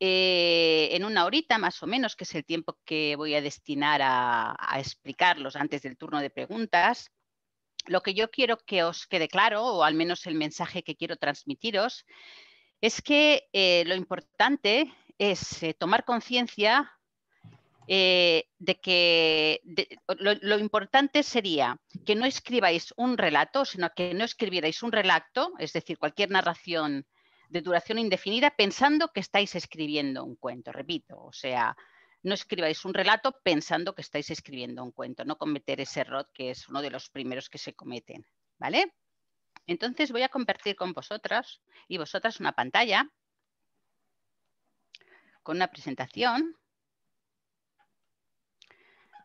en una horita más o menos, que es el tiempo que voy a destinar a explicarlos antes del turno de preguntas, lo que yo quiero que os quede claro, o al menos el mensaje que quiero transmitiros, es que lo importante es tomar conciencia de que lo importante sería que no escribáis un relato, sino que no escribierais un relato, es decir, cualquier narración de duración indefinida, pensando que estáis escribiendo un cuento. Repito, o sea, no escribáis un relato pensando que estáis escribiendo un cuento, no cometer ese error que es uno de los primeros que se cometen, ¿vale? Entonces voy a compartir con vosotras y vosotras una pantalla con una presentación.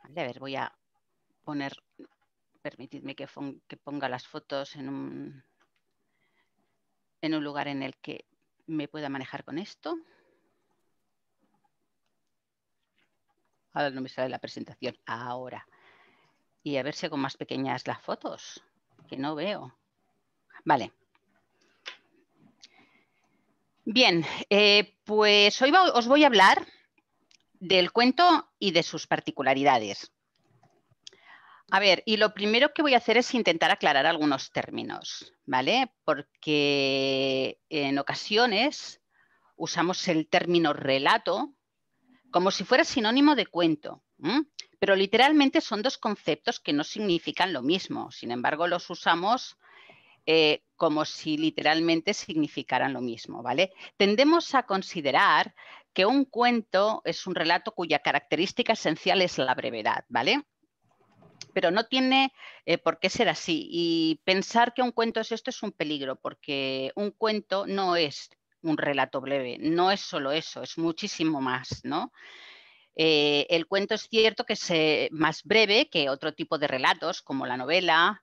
Vale, a ver, voy a poner, permitidme que ponga las fotos en un lugar en el que me pueda manejar con esto. Ahora no me sale la presentación, ahora. Y a ver si hago más pequeñas las fotos, que no veo. Vale. Bien, pues hoy os voy a hablar del cuento y de sus particularidades. A ver, y lo primero que voy a hacer es intentar aclarar algunos términos, ¿vale? Porque en ocasiones usamos el término relato como si fuera sinónimo de cuento, pero literalmente son dos conceptos que no significan lo mismo. Sin embargo, los usamos como si literalmente significaran lo mismo, ¿vale? Tendemos a considerar que un cuento es un relato cuya característica esencial es la brevedad, ¿vale? Pero no tiene por qué ser así. Y pensar que un cuento es esto es un peligro, porque un cuento no es un relato breve, no es solo eso, es muchísimo más, ¿no? El cuento es cierto que es más breve que otro tipo de relatos, como la novela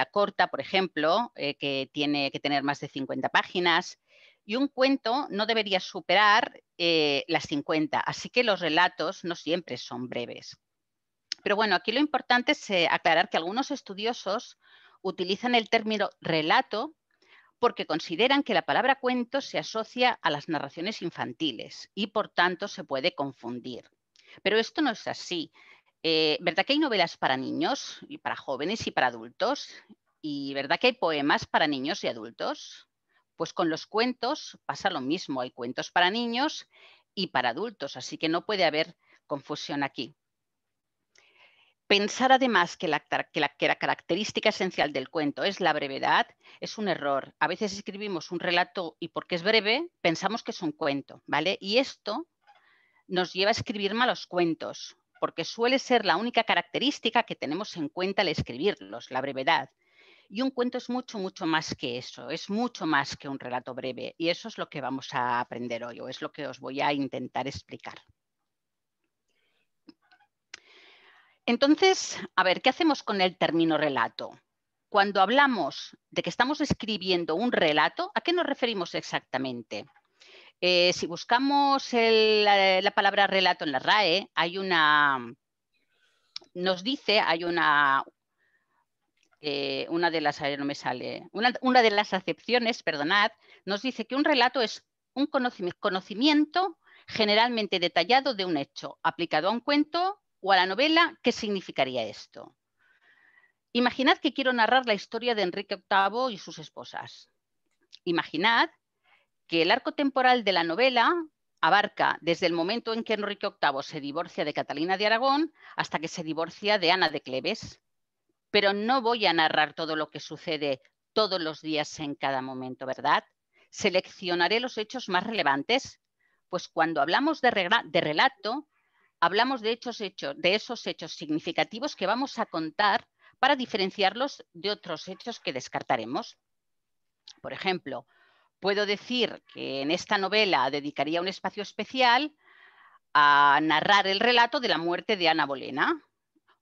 corta, por ejemplo, que tiene que tener más de 50 páginas. Y un cuento no debería superar las 50, así que los relatos no siempre son breves. Pero bueno, aquí lo importante es aclarar que algunos estudiosos utilizan el término relato porque consideran que la palabra cuento se asocia a las narraciones infantiles y por tanto se puede confundir. Pero esto no es así. ¿Verdad que hay novelas para niños y para jóvenes y para adultos? ¿Y verdad que hay poemas para niños y adultos? Pues con los cuentos pasa lo mismo. Hay cuentos para niños y para adultos, así que no puede haber confusión aquí. Pensar además que la característica esencial del cuento es la brevedad es un error. A veces escribimos un relato y porque es breve pensamos que es un cuento, ¿vale? Y esto nos lleva a escribir malos cuentos, porque suele ser la única característica que tenemos en cuenta al escribirlos, la brevedad. Y un cuento es mucho, mucho más que eso, es mucho más que un relato breve. Y eso es lo que vamos a aprender hoy, o es lo que os voy a intentar explicar. Entonces, a ver, ¿qué hacemos con el término relato? Cuando hablamos de que estamos escribiendo un relato, ¿a qué nos referimos exactamente? Si buscamos la palabra relato en la RAE, nos dice, hay una de las, no me sale, una de las acepciones, perdonad, nos dice que un relato es un conocimiento generalmente detallado de un hecho aplicado a un cuento o a la novela. ¿Qué significaría esto? Imaginad que quiero narrar la historia de Enrique VIII y sus esposas. Imaginad que el arco temporal de la novela abarca desde el momento en que Enrique VIII se divorcia de Catalina de Aragón hasta que se divorcia de Ana de Cleves. Pero no voy a narrar todo lo que sucede todos los días en cada momento, ¿verdad? Seleccionaré los hechos más relevantes, pues cuando hablamos de relato, hablamos de esos hechos significativos que vamos a contar para diferenciarlos de otros hechos que descartaremos. Por ejemplo, puedo decir que en esta novela dedicaría un espacio especial a narrar el relato de la muerte de Ana Bolena,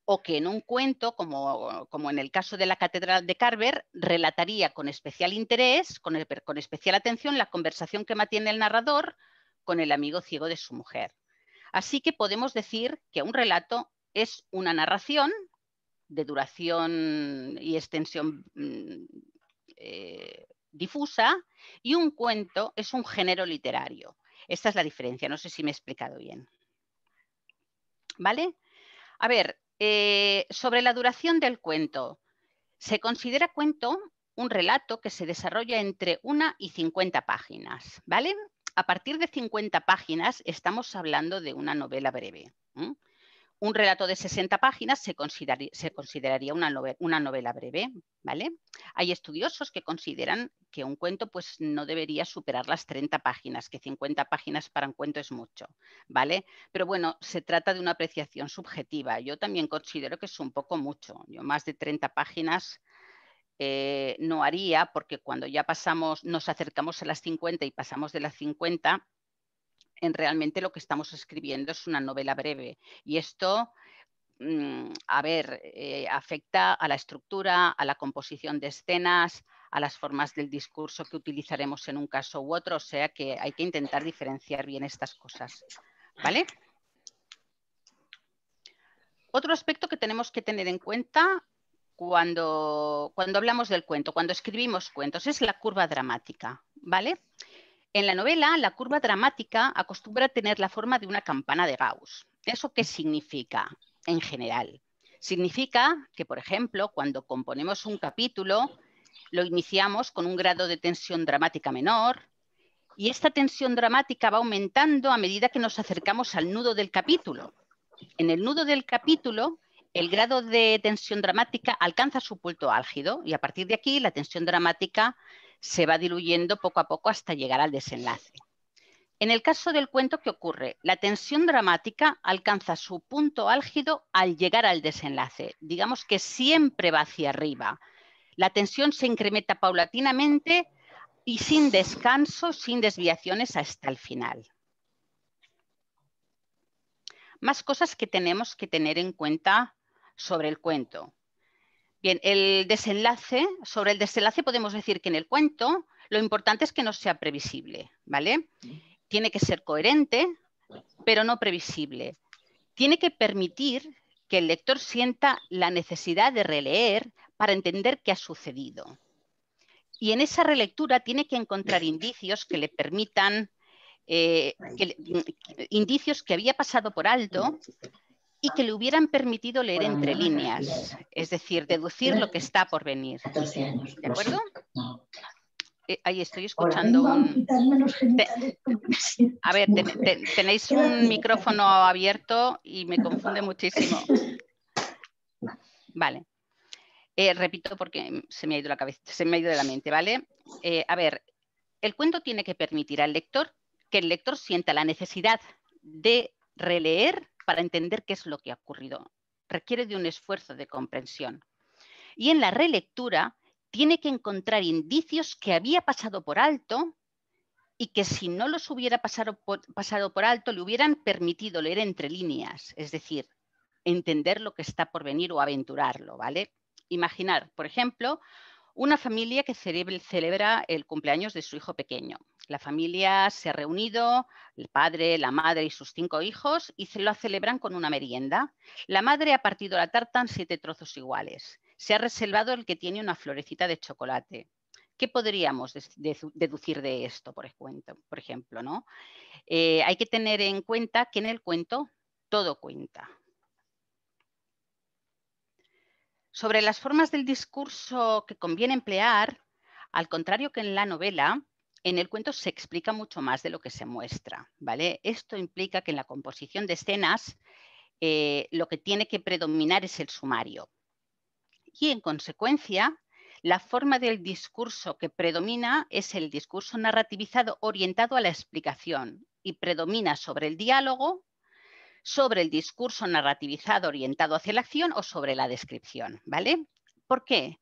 o que en un cuento, como en el caso de la Catedral de Carver, relataría con especial interés, con especial atención, la conversación que mantiene el narrador con el amigo ciego de su mujer. Así que podemos decir que un relato es una narración de duración y extensión difusa, y un cuento es un género literario. Esta es la diferencia, no sé si me he explicado bien. ¿Vale? A ver, sobre la duración del cuento. Se considera cuento un relato que se desarrolla entre 1 y 50 páginas, ¿vale? A partir de 50 páginas estamos hablando de una novela breve. Un relato de 60 páginas se consideraría una novela breve, ¿vale? Hay estudiosos que consideran que un cuento pues, no debería superar las 30 páginas, que 50 páginas para un cuento es mucho, ¿vale? Pero bueno, se trata de una apreciación subjetiva. Yo también considero que es un poco mucho. Yo más de 30 páginas no haría, porque cuando ya nos acercamos a las 50 y pasamos de las 50, realmente lo que estamos escribiendo es una novela breve. Y esto, a ver, afecta a la estructura, a la composición de escenas, a las formas del discurso que utilizaremos en un caso u otro, o sea que hay que intentar diferenciar bien estas cosas, ¿vale? Otro aspecto que tenemos que tener en cuenta cuando hablamos del cuento, cuando escribimos cuentos, es la curva dramática, ¿vale? En la novela, la curva dramática acostumbra a tener la forma de una campana de Gauss. ¿Eso qué significa en general? Significa que, por ejemplo, cuando componemos un capítulo, lo iniciamos con un grado de tensión dramática menor y esta tensión dramática va aumentando a medida que nos acercamos al nudo del capítulo. En el nudo del capítulo, el grado de tensión dramática alcanza su punto álgido y a partir de aquí la tensión dramática se va diluyendo poco a poco hasta llegar al desenlace. En el caso del cuento, ¿qué ocurre? La tensión dramática alcanza su punto álgido al llegar al desenlace. Digamos que siempre va hacia arriba. La tensión se incrementa paulatinamente y sin descanso, sin desviaciones hasta el final. Más cosas que tenemos que tener en cuenta sobre el cuento. Bien, sobre el desenlace podemos decir que en el cuento lo importante es que no sea previsible, ¿vale? Tiene que ser coherente, pero no previsible. Tiene que permitir que el lector sienta la necesidad de releer para entender qué ha sucedido. Y en esa relectura tiene que encontrar indicios que le permitan, indicios que había pasado por alto y que le hubieran permitido leer entre líneas, es decir, deducir lo que está por venir. ¿De acuerdo? Ahí estoy escuchando a ver, tenéis un micrófono abierto y me confunde muchísimo. Vale. Repito porque se me ha ido la cabeza, se me ha ido de la mente, ¿vale? A ver, el cuento tiene que permitir al lector que el lector sienta la necesidad de releer para entender qué es lo que ha ocurrido. Requiere de un esfuerzo de comprensión. Y en la relectura tiene que encontrar indicios que había pasado por alto y que si no los hubiera pasado por alto le hubieran permitido leer entre líneas, es decir, entender lo que está por venir o aventurarlo, ¿vale? Imaginar, por ejemplo, una familia que celebra el cumpleaños de su hijo pequeño. La familia se ha reunido, el padre, la madre y sus 5 hijos, y lo celebran con una merienda. La madre ha partido la tarta en 7 trozos iguales. Se ha reservado el que tiene una florecita de chocolate. ¿Qué podríamos deducir de esto, por ejemplo, ¿no? Hay que tener en cuenta que en el cuento todo cuenta. Sobre las formas del discurso que conviene emplear, al contrario que en la novela, en el cuento se explica mucho más de lo que se muestra, ¿vale? Esto implica que en la composición de escenas lo que tiene que predominar es el sumario. Y en consecuencia, la forma del discurso que predomina es el discurso narrativizado orientado a la explicación y predomina sobre el diálogo, sobre el discurso narrativizado orientado hacia la acción o sobre la descripción, ¿vale? ¿Por qué?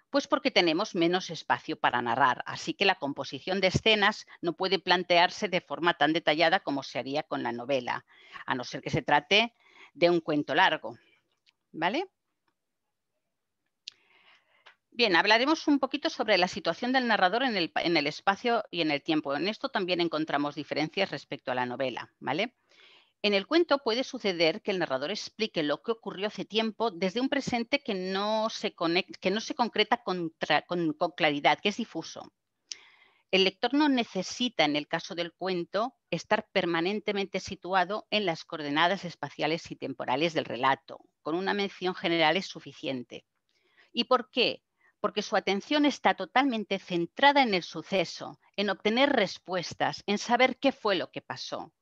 Pues porque tenemos menos espacio para narrar, así que la composición de escenas no puede plantearse de forma tan detallada como se haría con la novela, a no ser que se trate de un cuento largo, ¿vale? Bien, hablaremos un poquito sobre la situación del narrador en el espacio y en el tiempo. En esto también encontramos diferencias respecto a la novela, ¿vale? En el cuento puede suceder que el narrador explique lo que ocurrió hace tiempo desde un presente que no se concreta con claridad, que es difuso. El lector no necesita, en el caso del cuento, estar permanentemente situado en las coordenadas espaciales y temporales del relato. Con una mención general es suficiente. ¿Y por qué? Porque su atención está totalmente centrada en el suceso, en obtener respuestas, en saber qué fue lo que pasó.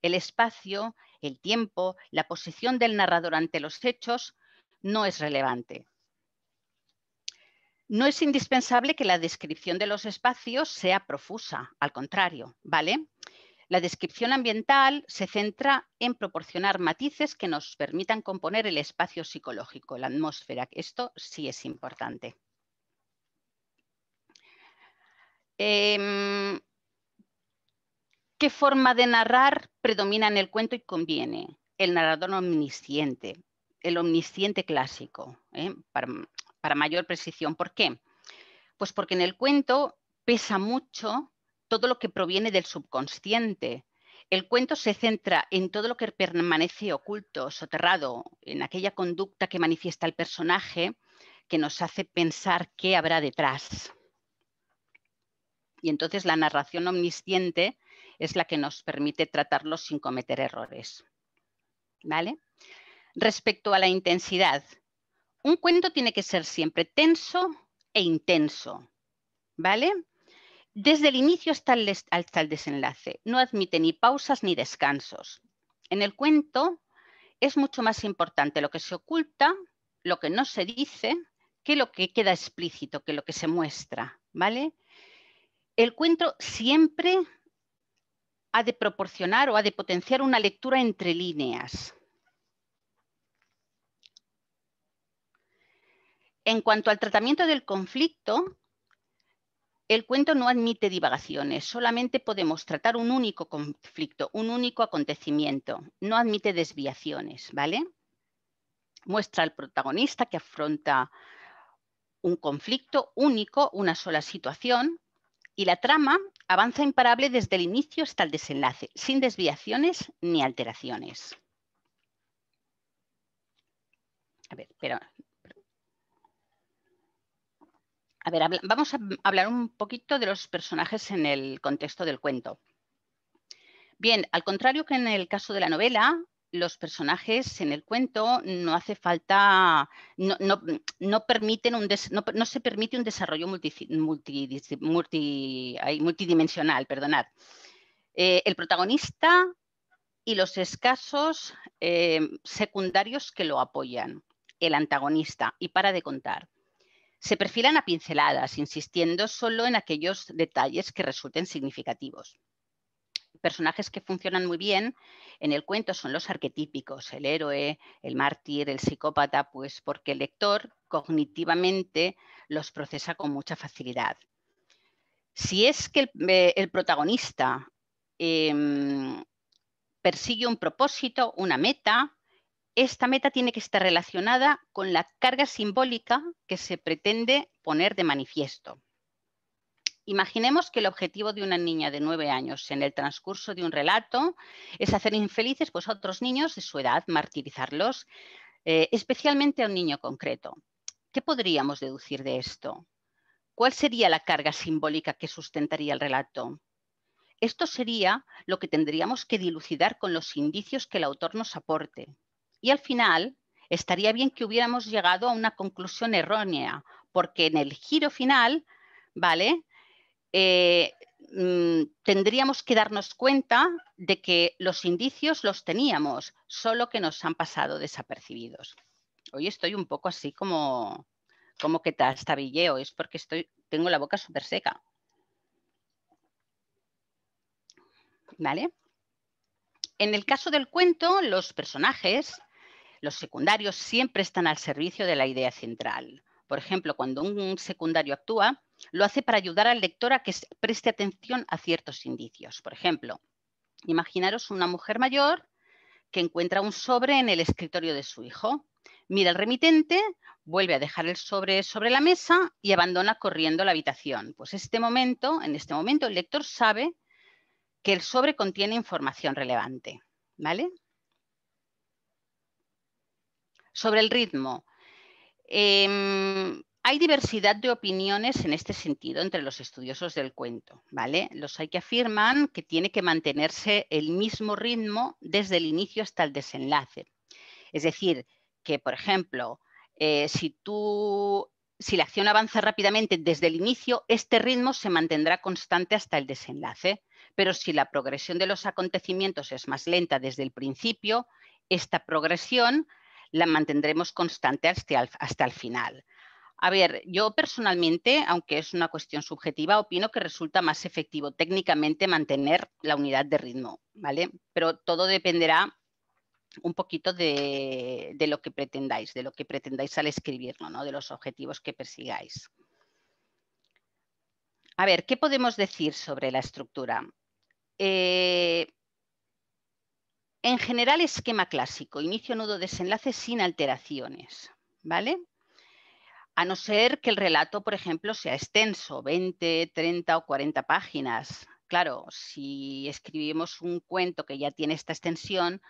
El espacio, el tiempo, la posición del narrador ante los hechos no es relevante. No es indispensable que la descripción de los espacios sea profusa, al contrario, ¿vale? La descripción ambiental se centra en proporcionar matices que nos permitan componer el espacio psicológico, la atmósfera. Esto sí es importante. ¿Qué forma de narrar predomina en el cuento y conviene? El narrador omnisciente, el omnisciente clásico, para mayor precisión. ¿Por qué? Pues porque en el cuento pesa mucho todo lo que proviene del subconsciente. El cuento se centra en todo lo que permanece oculto, soterrado, en aquella conducta que manifiesta el personaje que nos hace pensar qué habrá detrás. Y entonces la narración omnisciente es la que nos permite tratarlo sin cometer errores. ¿Vale? Respecto a la intensidad, un cuento tiene que ser siempre tenso e intenso. ¿Vale? Desde el inicio hasta el desenlace. No admite ni pausas ni descansos. En el cuento es mucho más importante lo que se oculta, lo que no se dice, que lo que queda explícito, que lo que se muestra. ¿Vale? El cuento siempre ha de proporcionar o ha de potenciar una lectura entre líneas. En cuanto al tratamiento del conflicto, el cuento no admite divagaciones, solamente podemos tratar un único conflicto, un único acontecimiento, no admite desviaciones, ¿vale? Muestra al protagonista que afronta un conflicto único, una sola situación, y la trama avanza imparable desde el inicio hasta el desenlace, sin desviaciones ni alteraciones. A ver, vamos a hablar un poquito de los personajes en el contexto del cuento. Bien, al contrario que en el caso de la novela, los personajes en el cuento no hace falta, no se permite un desarrollo multidimensional, perdonad. El protagonista y los escasos secundarios que lo apoyan, el antagonista, y para de contar. Se perfilan a pinceladas, insistiendo solo en aquellos detalles que resulten significativos. Personajes que funcionan muy bien en el cuento son los arquetípicos, el héroe, el mártir, el psicópata, pues porque el lector cognitivamente los procesa con mucha facilidad. Si es que el protagonista persigue un propósito, una meta, esta meta tiene que estar relacionada con la carga simbólica que se pretende poner de manifiesto. Imaginemos que el objetivo de una niña de 9 años en el transcurso de un relato es hacer infelices pues, a otros niños de su edad, martirizarlos, especialmente a un niño concreto. ¿Qué podríamos deducir de esto? ¿Cuál sería la carga simbólica que sustentaría el relato? Esto sería lo que tendríamos que dilucidar con los indicios que el autor nos aporte. Y al final, estaría bien que hubiéramos llegado a una conclusión errónea, porque en el giro final, ¿vale?, tendríamos que darnos cuenta de que los indicios los teníamos, solo que nos han pasado desapercibidos. Hoy estoy un poco así como que trastabilleo, es porque tengo la boca súper seca. ¿Vale? En el caso del cuento, los personajes, los secundarios, siempre están al servicio de la idea central. Por ejemplo, cuando un secundario actúa, lo hace para ayudar al lector a que preste atención a ciertos indicios. Por ejemplo, imaginaros una mujer mayor que encuentra un sobre en el escritorio de su hijo. Mira el remitente, vuelve a dejar el sobre la mesa y abandona corriendo la habitación. Pues en este momento el lector sabe que el sobre contiene información relevante. ¿Vale? Sobre el ritmo. Hay diversidad de opiniones en este sentido entre los estudiosos del cuento, ¿vale? Los hay que afirman que tiene que mantenerse el mismo ritmo desde el inicio hasta el desenlace. Es decir, que, por ejemplo, si la acción avanza rápidamente desde el inicio, este ritmo se mantendrá constante hasta el desenlace. Pero si la progresión de los acontecimientos es más lenta desde el principio, esta progresión la mantendremos constante hasta el final. A ver, yo personalmente, aunque es una cuestión subjetiva, opino que resulta más efectivo técnicamente mantener la unidad de ritmo, ¿vale? Pero todo dependerá un poquito de lo que pretendáis al escribirlo, ¿no? De los objetivos que persigáis. A ver, ¿qué podemos decir sobre la estructura? En general, esquema clásico, inicio, nudo, desenlace sin alteraciones, ¿vale? A no ser que el relato, por ejemplo, sea extenso, 20, 30 o 40 páginas. Claro, si escribimos un cuento que ya tiene esta extensión,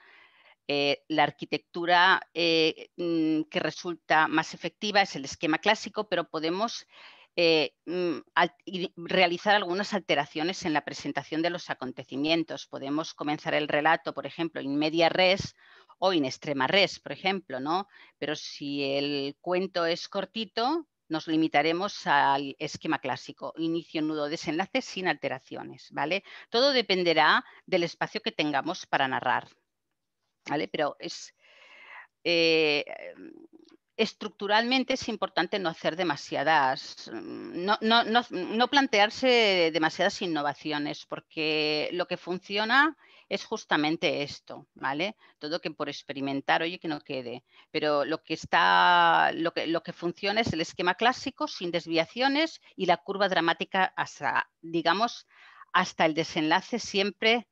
la arquitectura que resulta más efectiva es el esquema clásico, pero podemos realizar algunas alteraciones en la presentación de los acontecimientos. Podemos comenzar el relato, por ejemplo, in media res o in extrema res, por ejemplo, ¿no? Pero si el cuento es cortito, nos limitaremos al esquema clásico, inicio, nudo, desenlace sin alteraciones, ¿vale? Todo dependerá del espacio que tengamos para narrar, ¿vale? Pero estructuralmente es importante no hacer no plantearse demasiadas innovaciones, porque lo que funciona es justamente esto, ¿vale? Todo que por experimentar, oye, que no quede. Pero lo que funciona es el esquema clásico sin desviaciones y la curva dramática hasta, digamos, hasta el desenlace siempre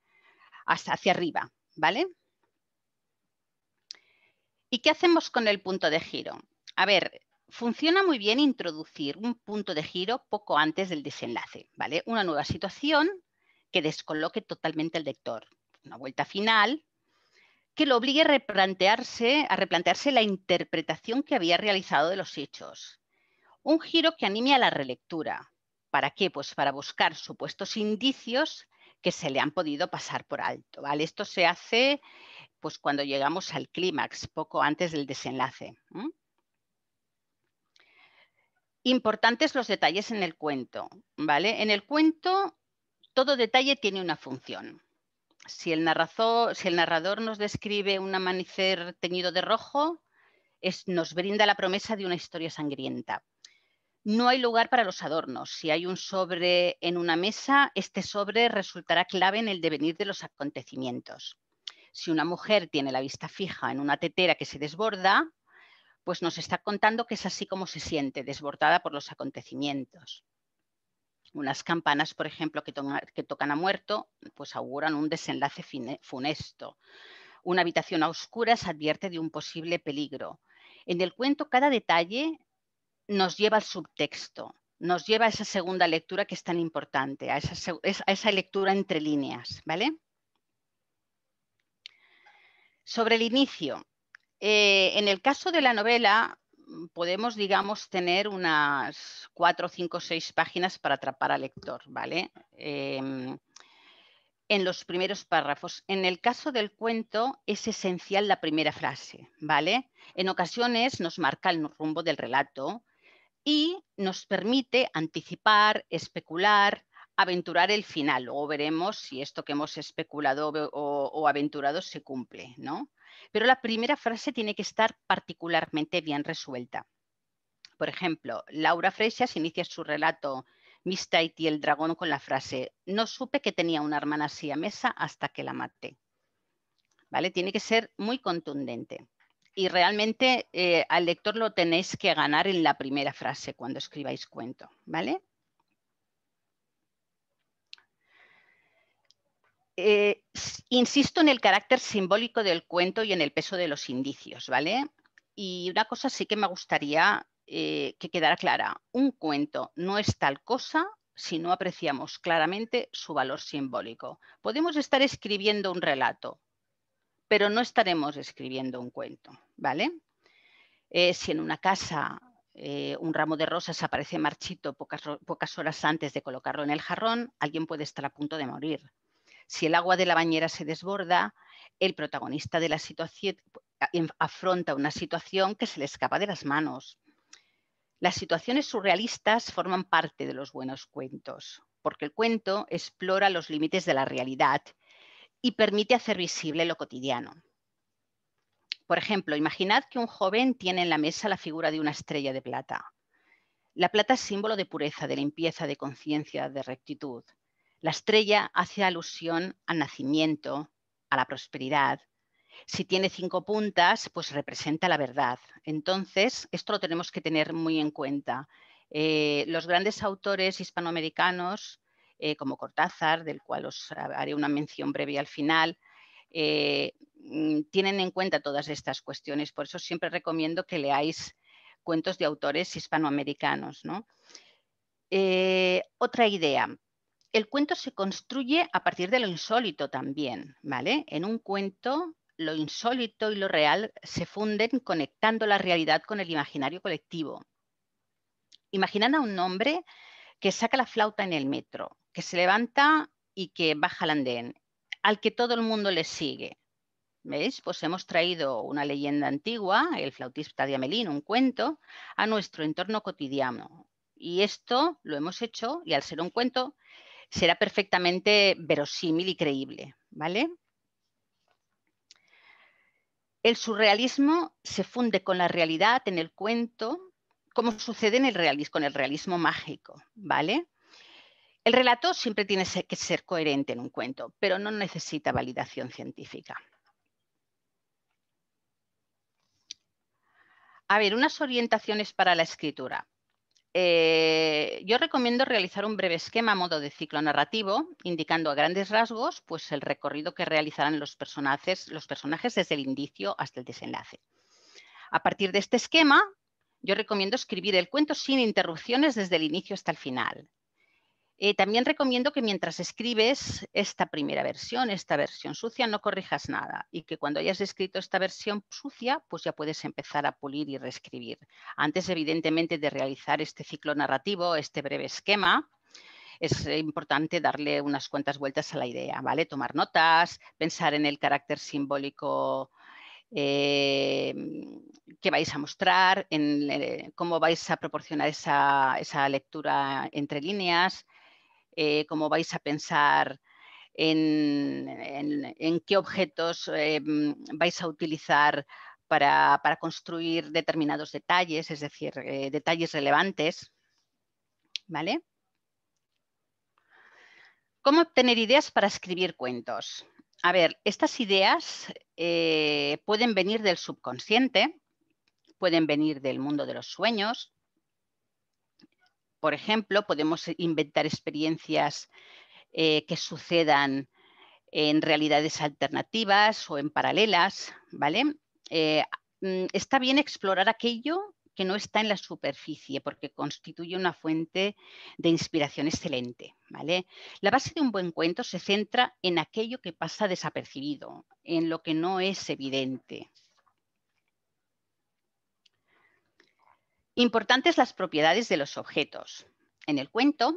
hacia arriba, ¿vale? ¿Y qué hacemos con el punto de giro? A ver, funciona muy bien introducir un punto de giro poco antes del desenlace, ¿vale? Una nueva situación que descoloque totalmente al lector. Una vuelta final que lo obligue a replantearse la interpretación que había realizado de los hechos. Un giro que anime a la relectura. ¿Para qué? Pues para buscar supuestos indicios que se le han podido pasar por alto, ¿vale? Esto se hace pues cuando llegamos al clímax, poco antes del desenlace. Importantes los detalles en el cuento, ¿vale? En el cuento todo detalle tiene una función. Si el narrador nos describe un amanecer teñido de rojo, nos brinda la promesa de una historia sangrienta. No hay lugar para los adornos. Si hay un sobre en una mesa, este sobre resultará clave en el devenir de los acontecimientos. Si una mujer tiene la vista fija en una tetera que se desborda, pues nos está contando que es así como se siente, desbordada por los acontecimientos. Unas campanas, por ejemplo, que tocan a muerto, pues auguran un desenlace funesto. Una habitación a oscuras advierte de un posible peligro. En el cuento, cada detalle nos lleva al subtexto, nos lleva a esa segunda lectura que es tan importante, a esa lectura entre líneas, ¿vale? Sobre el inicio, en el caso de la novela podemos, digamos, tener unas 4, 5, 6 páginas para atrapar al lector, ¿vale? En los primeros párrafos. En el caso del cuento es esencial la primera frase, ¿vale? En ocasiones nos marca el rumbo del relato y nos permite anticipar, especular, aventurar el final. Luego veremos si esto que hemos especulado o aventurado se cumple, ¿no? Pero la primera frase tiene que estar particularmente bien resuelta. Por ejemplo, Laura Freixas inicia su relato Miss Tahiti y el dragón con la frase: no supe que tenía una hermana siamesa hasta que la maté. ¿Vale? Tiene que ser muy contundente. Y realmente al lector lo tenéis que ganar en la primera frase cuando escribáis cuento, ¿vale? Insisto en el carácter simbólico del cuento y en el peso de los indicios, ¿vale? Y una cosa sí que me gustaría que quedara clara. Un cuento no es tal cosa si no apreciamos claramente su valor simbólico. Podemos estar escribiendo un relato, pero no estaremos escribiendo un cuento, ¿vale? Si en una casa un ramo de rosas aparece marchito pocas horas antes de colocarlo en el jarrón, alguien puede estar a punto de morir. Si el agua de la bañera se desborda, el protagonista de la situación afronta una situación que se le escapa de las manos. Las situaciones surrealistas forman parte de los buenos cuentos, porque el cuento explora los límites de la realidad y permite hacer visible lo cotidiano. Por ejemplo, imaginad que un joven tiene en la mesa la figura de una estrella de plata. La plata es símbolo de pureza, de limpieza, de conciencia, de rectitud. La estrella hace alusión al nacimiento, a la prosperidad. Si tiene 5 puntas, pues representa la verdad. Entonces, esto lo tenemos que tener muy en cuenta. Los grandes autores hispanoamericanos, como Cortázar, del cual os haré una mención breve al final, tienen en cuenta todas estas cuestiones. Por eso siempre recomiendo que leáis cuentos de autores hispanoamericanos, ¿no? Otra idea. El cuento se construye a partir de lo insólito también, ¿vale? En un cuento, lo insólito y lo real se funden conectando la realidad con el imaginario colectivo. Imaginad a un hombre que saca la flauta en el metro, que se levanta y que baja al andén, al que todo el mundo le sigue. ¿Veis? Pues hemos traído una leyenda antigua, el flautista de Hamelín, un cuento, a nuestro entorno cotidiano. Y esto lo hemos hecho, y al ser un cuento, será perfectamente verosímil y creíble, ¿vale? El surrealismo se funde con la realidad en el cuento, como sucede con el realismo mágico, ¿vale? El relato siempre tiene que ser coherente en un cuento, pero no necesita validación científica. A ver, unas orientaciones para la escritura. Yo recomiendo realizar un breve esquema a modo de ciclo narrativo, indicando a grandes rasgos pues, el recorrido que realizarán los personajes desde el inicio hasta el desenlace. A partir de este esquema, yo recomiendo escribir el cuento sin interrupciones desde el inicio hasta el final. También recomiendo que mientras escribes esta primera versión, esta versión sucia, no corrijas nada y que cuando hayas escrito esta versión sucia, pues ya puedes empezar a pulir y reescribir. Antes, evidentemente, de realizar este ciclo narrativo, este breve esquema, es importante darle unas cuantas vueltas a la idea, ¿vale? Tomar notas, pensar en el carácter simbólico que vais a mostrar, en cómo vais a proporcionar esa lectura entre líneas, cómo vais a pensar en qué objetos vais a utilizar para construir determinados detalles, es decir, detalles relevantes, ¿vale? ¿Cómo obtener ideas para escribir cuentos? A ver, estas ideas pueden venir del subconsciente, pueden venir del mundo de los sueños. Por ejemplo, podemos inventar experiencias que sucedan en realidades alternativas o en paralelas, ¿vale? Está bien explorar aquello que no está en la superficie porque constituye una fuente de inspiración excelente, ¿vale? La base de un buen cuento se centra en aquello que pasa desapercibido, en lo que no es evidente. Importantes las propiedades de los objetos. En el cuento,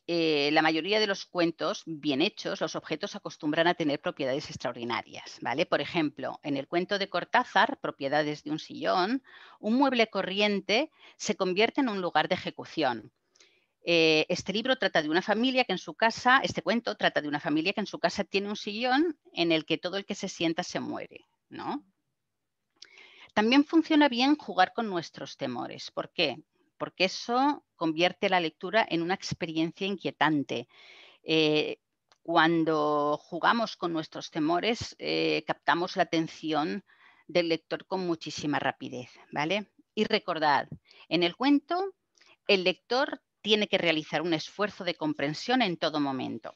la mayoría de los cuentos bien hechos, los objetos acostumbran a tener propiedades extraordinarias, ¿vale? Por ejemplo, en el cuento de Cortázar, Propiedades de un sillón, un mueble corriente se convierte en un lugar de ejecución. Este cuento trata de una familia que en su casa tiene un sillón en el que todo el que se sienta se muere, ¿no? También funciona bien jugar con nuestros temores. ¿Por qué? Porque eso convierte la lectura en una experiencia inquietante. Cuando jugamos con nuestros temores, captamos la atención del lector con muchísima rapidez, ¿vale? Y recordad, en el cuento, el lector tiene que realizar un esfuerzo de comprensión en todo momento.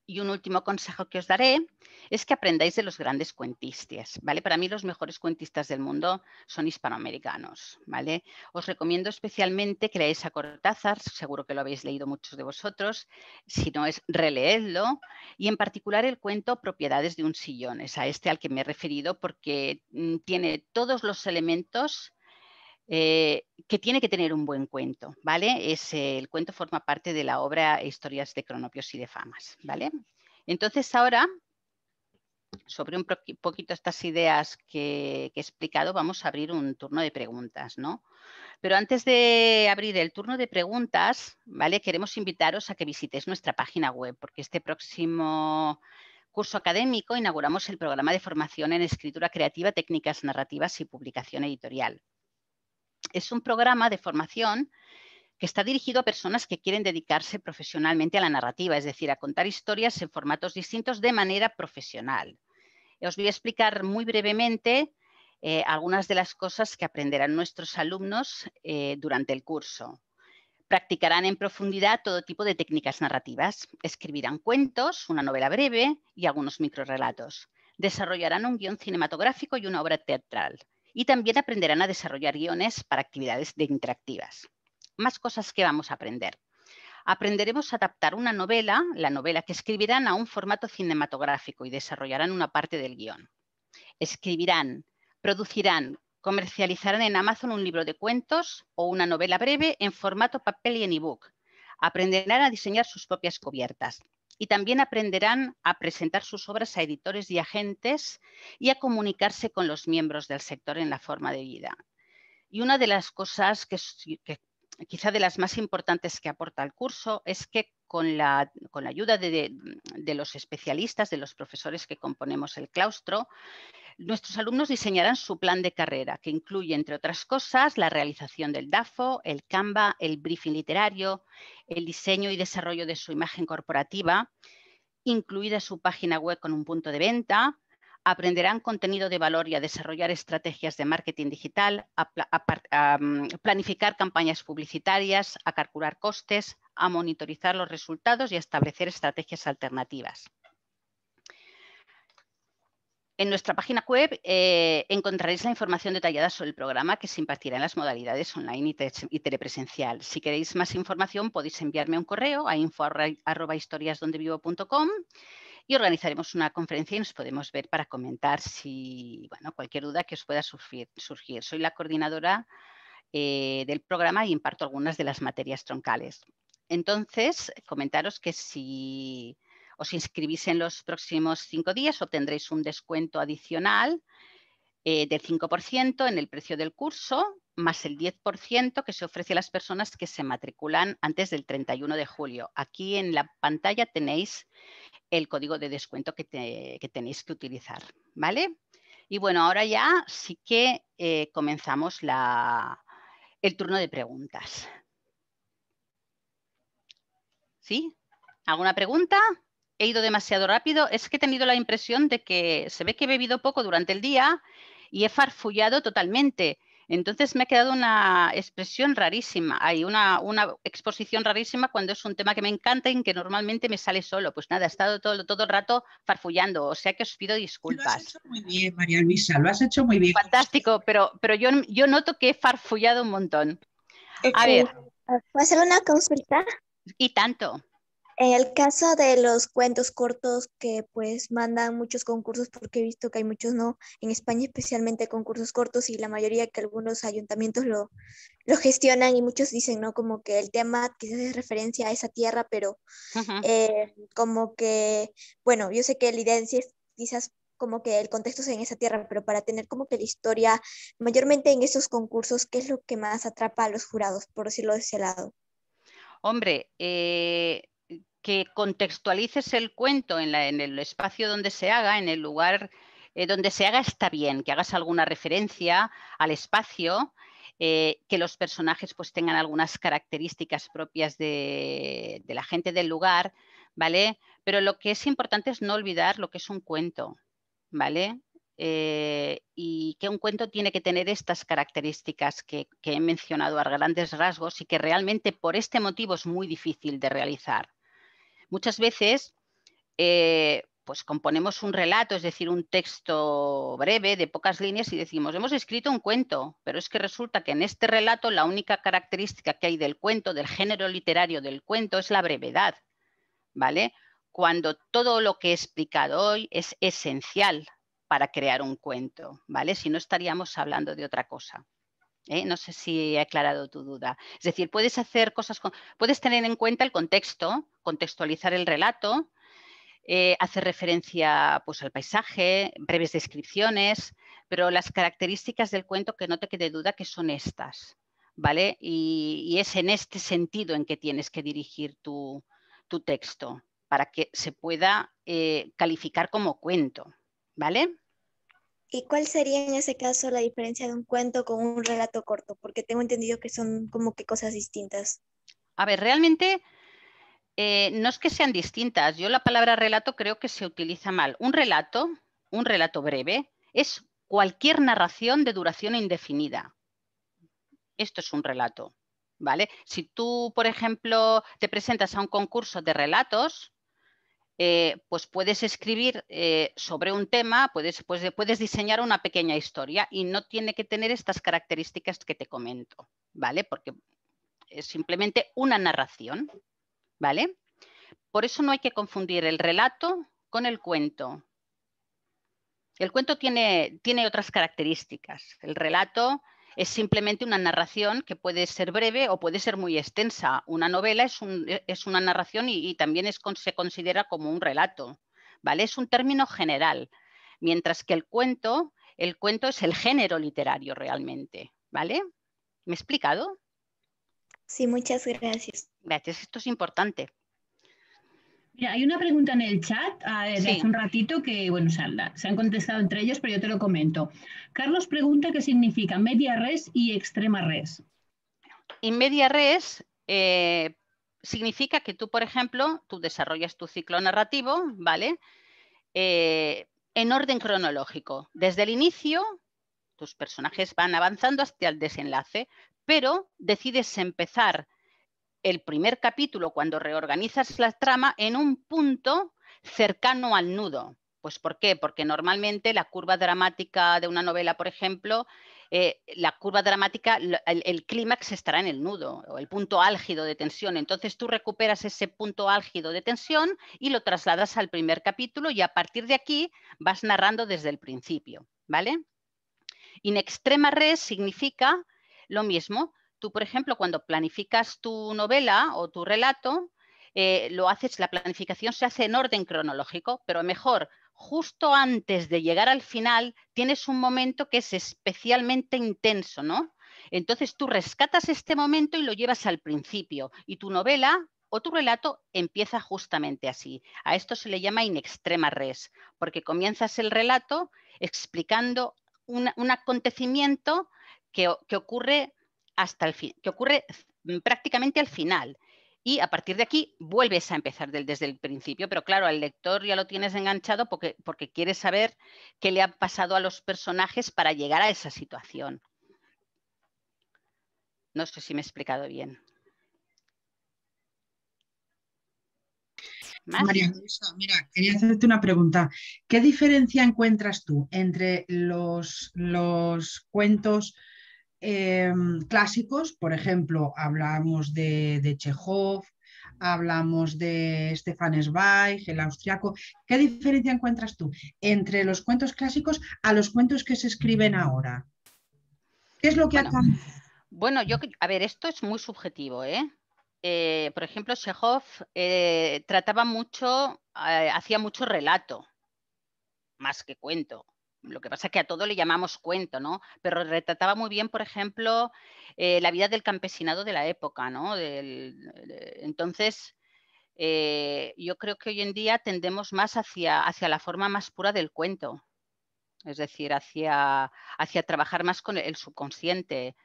Y un último consejo que os daré es que aprendáis de los grandes cuentistas, ¿vale? Para mí los mejores cuentistas del mundo son hispanoamericanos, ¿vale? Os recomiendo especialmente que leáis a Cortázar, seguro que lo habéis leído muchos de vosotros, si no es releedlo, y en particular el cuento Propiedades de un sillón, es a este al que me he referido porque tiene todos los elementos que tiene que tener un buen cuento, ¿vale? El cuento forma parte de la obra Historias de Cronopios y de Famas, ¿vale? Entonces ahora, sobre un poquito estas ideas que he explicado, vamos a abrir un turno de preguntas, ¿no? Pero antes de abrir el turno de preguntas, ¿vale? Queremos invitaros a que visitéis nuestra página web, porque este próximo curso académico inauguramos el programa de formación en escritura creativa, técnicas narrativas y publicación editorial. Es un programa de formación que está dirigido a personas que quieren dedicarse profesionalmente a la narrativa, es decir, a contar historias en formatos distintos de manera profesional. Os voy a explicar muy brevemente algunas de las cosas que aprenderán nuestros alumnos durante el curso. Practicarán en profundidad todo tipo de técnicas narrativas. Escribirán cuentos, una novela breve y algunos microrrelatos. Desarrollarán un guión cinematográfico y una obra teatral. Y también aprenderán a desarrollar guiones para actividades interactivas. Más cosas que vamos a aprender. Aprenderemos a adaptar una novela, la novela que escribirán, a un formato cinematográfico y desarrollarán una parte del guión. Escribirán, producirán, comercializarán en Amazon un libro de cuentos o una novela breve en formato papel y en ebook. Aprenderán a diseñar sus propias cubiertas y también aprenderán a presentar sus obras a editores y agentes y a comunicarse con los miembros del sector en la forma de vida. Y una de las cosas que quizá de las más importantes que aporta el curso es que con la ayuda de los especialistas, de los profesores que componemos el claustro, nuestros alumnos diseñarán su plan de carrera, que incluye, entre otras cosas, la realización del DAFO, el Canva, el briefing literario, el diseño y desarrollo de su imagen corporativa, incluida su página web con un punto de venta. Aprenderán contenido de valor y a desarrollar estrategias de marketing digital, a planificar campañas publicitarias, a calcular costes, a monitorizar los resultados y a establecer estrategias alternativas. En nuestra página web encontraréis la información detallada sobre el programa que se impartirá en las modalidades online y telepresencial. Si queréis más información, podéis enviarme un correo a info@historiasdondevivo.com y organizaremos una conferencia y nos podemos ver para comentar cualquier duda que os pueda surgir. Soy la coordinadora del programa y imparto algunas de las materias troncales. Entonces, comentaros que si os inscribís en los próximos 5 días, obtendréis un descuento adicional del 5% en el precio del curso, más el 10% que se ofrece a las personas que se matriculan antes del 31 de julio. Aquí en la pantalla tenéis el código de descuento que tenéis que utilizar, ¿vale? Y bueno, ahora ya sí que comenzamos el turno de preguntas. ¿Sí? ¿Alguna pregunta? ¿He ido demasiado rápido? Es que he tenido la impresión de que se ve que he bebido poco durante el día y he farfullado totalmente. Entonces me ha quedado una expresión rarísima, hay una exposición rarísima cuando es un tema que me encanta y que normalmente me sale solo. Pues nada, he estado todo el rato farfullando, o sea que os pido disculpas. Lo has hecho muy bien, María Luisa, lo has hecho muy bien. Fantástico, pero yo noto que he farfullado un montón. A ver. ¿Puedo hacer una consulta? Y tanto. En el caso de los cuentos cortos que pues mandan muchos concursos, porque he visto que hay muchos, ¿no? En España especialmente concursos cortos y la mayoría que algunos ayuntamientos lo gestionan y muchos dicen, ¿no? Como que el tema quizás es referencia a esa tierra, pero como que, bueno, yo sé que la idea en sí es quizás como que el contexto sea en esa tierra, pero para tener como que la historia, mayormente en esos concursos, ¿qué es lo que más atrapa a los jurados, por decirlo de ese lado? Hombre, que contextualices el cuento en el espacio donde se haga, en el lugar donde se haga, está bien, que hagas alguna referencia al espacio, que los personajes pues tengan algunas características propias de la gente del lugar, ¿vale? Pero lo que es importante es no olvidar lo que es un cuento, ¿vale? Y que un cuento tiene que tener estas características que he mencionado a grandes rasgos y que realmente por este motivo es muy difícil de realizar. Muchas veces pues componemos un relato, es decir, un texto breve de pocas líneas y decimos, hemos escrito un cuento, pero es que resulta que en este relato la única característica que hay del cuento, del género literario del cuento, es la brevedad, ¿vale? Cuando todo lo que he explicado hoy es esencial para crear un cuento, ¿vale? Si no estaríamos hablando de otra cosa. No sé si he aclarado tu duda. Es decir, puedes hacer cosas, puedes tener en cuenta el contexto, contextualizar el relato, hacer referencia pues, al paisaje, breves descripciones, pero las características del cuento que no te quede duda que son estas, ¿vale? Y es en este sentido en que tienes que dirigir tu texto para que se pueda calificar como cuento, ¿vale? ¿Y cuál sería en ese caso la diferencia de un cuento con un relato corto? Porque tengo entendido que son como que cosas distintas. A ver, realmente no es que sean distintas. Yo la palabra relato creo que se utiliza mal. Un relato breve, es cualquier narración de duración indefinida. Esto es un relato, ¿vale? Si tú, por ejemplo, te presentas a un concurso de relatos, pues puedes escribir sobre un tema, puedes diseñar una pequeña historia y no tiene que tener estas características que te comento, ¿vale? Porque es simplemente una narración, ¿vale? Por eso no hay que confundir el relato con el cuento. El cuento tiene otras características. El relato es simplemente una narración que puede ser breve o puede ser muy extensa. Una novela es una narración y también se considera como un relato, ¿vale? Es un término general, mientras que el cuento es el género literario realmente, ¿vale? ¿Me he explicado? Sí, muchas gracias. Gracias, esto es importante. Mira, hay una pregunta en el chat de Sí. hace un ratito que, bueno, se han contestado entre ellos, pero yo te lo comento. Carlos pregunta qué significa media res y extrema res. In media res significa que tú, por ejemplo, tú desarrollas tu ciclo narrativo, ¿vale? En orden cronológico. Desde el inicio, tus personajes van avanzando hasta el desenlace, pero decides empezar el primer capítulo cuando reorganizas la trama en un punto cercano al nudo. Pues ¿por qué? Porque normalmente la curva dramática de una novela, por ejemplo, la curva dramática, el clímax estará en el nudo o el punto álgido de tensión. Entonces tú recuperas ese punto álgido de tensión y lo trasladas al primer capítulo y a partir de aquí vas narrando desde el principio, ¿vale? In extrema res significa lo mismo. Tú, por ejemplo, cuando planificas tu novela o tu relato, la planificación se hace en orden cronológico, pero mejor, justo antes de llegar al final, tienes un momento que es especialmente intenso, ¿no? Entonces tú rescatas este momento y lo llevas al principio y tu novela o tu relato empieza justamente así. A esto se le llama in extrema res, porque comienzas el relato explicando un acontecimiento que ocurre hasta el fin, que ocurre prácticamente al final. Y a partir de aquí vuelves a empezar desde el principio, pero claro, al lector ya lo tienes enganchado porque quieres saber qué le ha pasado a los personajes para llegar a esa situación. No sé si me he explicado bien. ¿Más? María Luisa, mira, quería hacerte una pregunta. ¿Qué diferencia encuentras tú entre los cuentos clásicos? Por ejemplo, hablamos de Chekhov, hablamos de Stefan Zweig, el austriaco. ¿Qué diferencia encuentras tú entre los cuentos clásicos a los cuentos que se escriben ahora? ¿Qué es lo que ha cambiado? Bueno, a ver, esto es muy subjetivo, ¿eh? Por ejemplo, Chekhov trataba mucho, hacía mucho relato, más que cuento. Lo que pasa es que a todo le llamamos cuento, ¿no? Pero retrataba muy bien, por ejemplo, la vida del campesinado de la época, ¿no? Entonces, yo creo que hoy en día tendemos más hacia la forma más pura del cuento, es decir, hacia trabajar más con el subconsciente,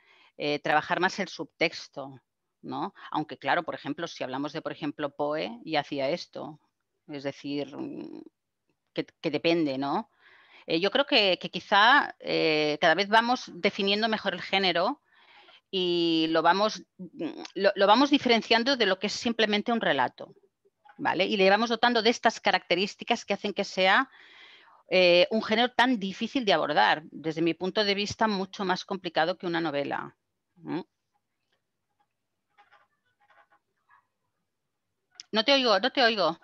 trabajar más el subtexto, ¿no? Aunque claro, por ejemplo, si hablamos de, por ejemplo, Poe, y hacía esto, es decir, que depende, ¿no? Yo creo que quizá cada vez vamos definiendo mejor el género y lo vamos diferenciando de lo que es simplemente un relato, ¿vale? Y le vamos dotando de estas características que hacen que sea un género tan difícil de abordar, desde mi punto de vista mucho más complicado que una novela. No te oigo, no te oigo.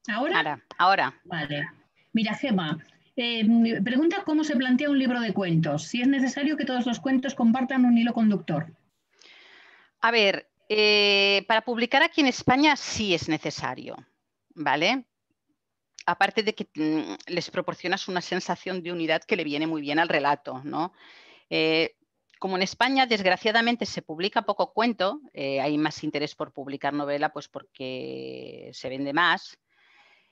¿Ahora? Ahora. Vale. Mira, Gemma, Pregunta cómo se plantea un libro de cuentos. Si es necesario que todos los cuentos compartan un hilo conductor. A ver, para publicar aquí en España sí es necesario, ¿vale? Aparte de que les proporcionas una sensación de unidad que le viene muy bien al relato, ¿no? Como en España, desgraciadamente, se publica poco cuento, hay más interés por publicar novela, pues porque se vende más.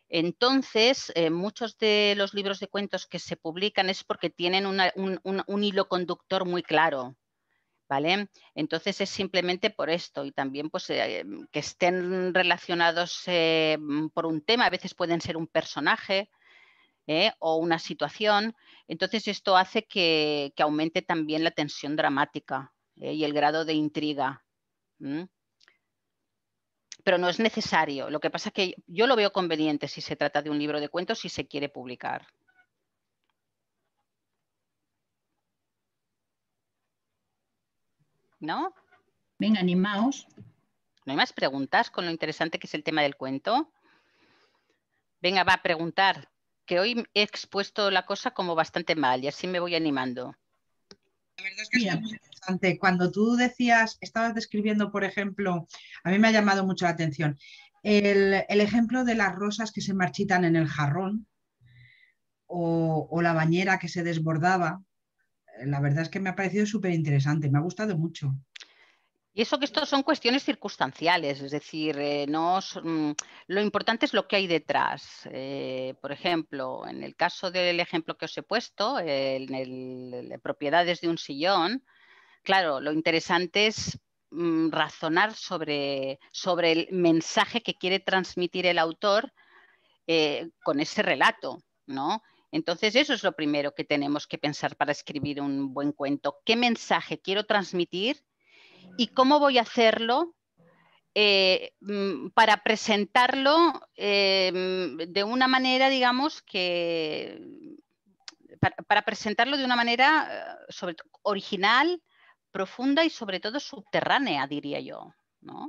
Entonces, muchos de los libros de cuentos que se publican es porque tienen un hilo conductor muy claro, ¿vale? Entonces es simplemente por esto y también pues, que estén relacionados por un tema, a veces pueden ser un personaje o una situación. Entonces esto hace que aumente también la tensión dramática y el grado de intriga. Pero no es necesario. Lo que pasa es que yo lo veo conveniente si se trata de un libro de cuentos y se quiere publicar. ¿No? Venga, animaos. ¿No hay más preguntas con lo interesante que es el tema del cuento? Venga, va a preguntar, que hoy he expuesto la cosa como bastante mal y así me voy animando. La verdad es que es muy interesante. Cuando tú decías, estabas describiendo, por ejemplo, a mí me ha llamado mucho la atención, el ejemplo de las rosas que se marchitan en el jarrón o la bañera que se desbordaba. La verdad es que me ha parecido súper interesante, me ha gustado mucho. Y eso que esto son cuestiones circunstanciales, es decir, lo importante es lo que hay detrás. Por ejemplo, en el caso del ejemplo que os he puesto, en propiedades de un sillón, claro, lo interesante es razonar sobre el mensaje que quiere transmitir el autor con ese relato, ¿no? Entonces, eso es lo primero que tenemos que pensar para escribir un buen cuento. ¿Qué mensaje quiero transmitir y cómo voy a hacerlo para presentarlo de una manera, digamos, para presentarlo de una manera original, profunda y sobre todo subterránea, diría yo, ¿no?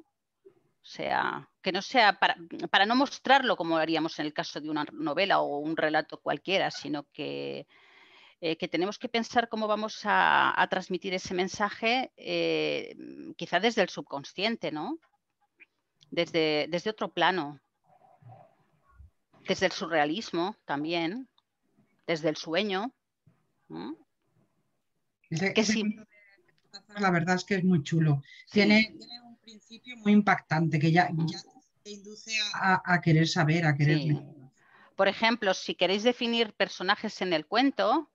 O sea, que no sea para no mostrarlo como haríamos en el caso de una novela o un relato cualquiera, sino que tenemos que pensar cómo vamos a transmitir ese mensaje quizá desde el subconsciente, ¿no? Desde otro plano, desde el surrealismo también, desde el sueño. ¿No? La verdad es que es muy chulo. Sí. Tiene un principio muy impactante que ya te induce a querer saber, a querer leer. Por ejemplo, si queréis definir personajes en el cuento,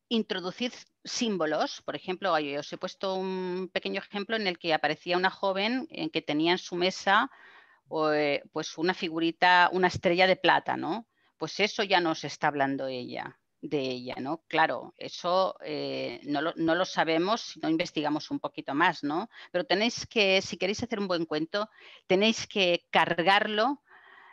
introducid símbolos. Por ejemplo, os he puesto un pequeño ejemplo en el que aparecía una joven en que tenía en su mesa pues una figurita, una estrella de plata, ¿no? Pues eso ya nos está hablando de ella, ¿no? Claro, eso no lo sabemos si no investigamos un poquito más, ¿no? Pero tenéis que, si queréis hacer un buen cuento, tenéis que cargarlo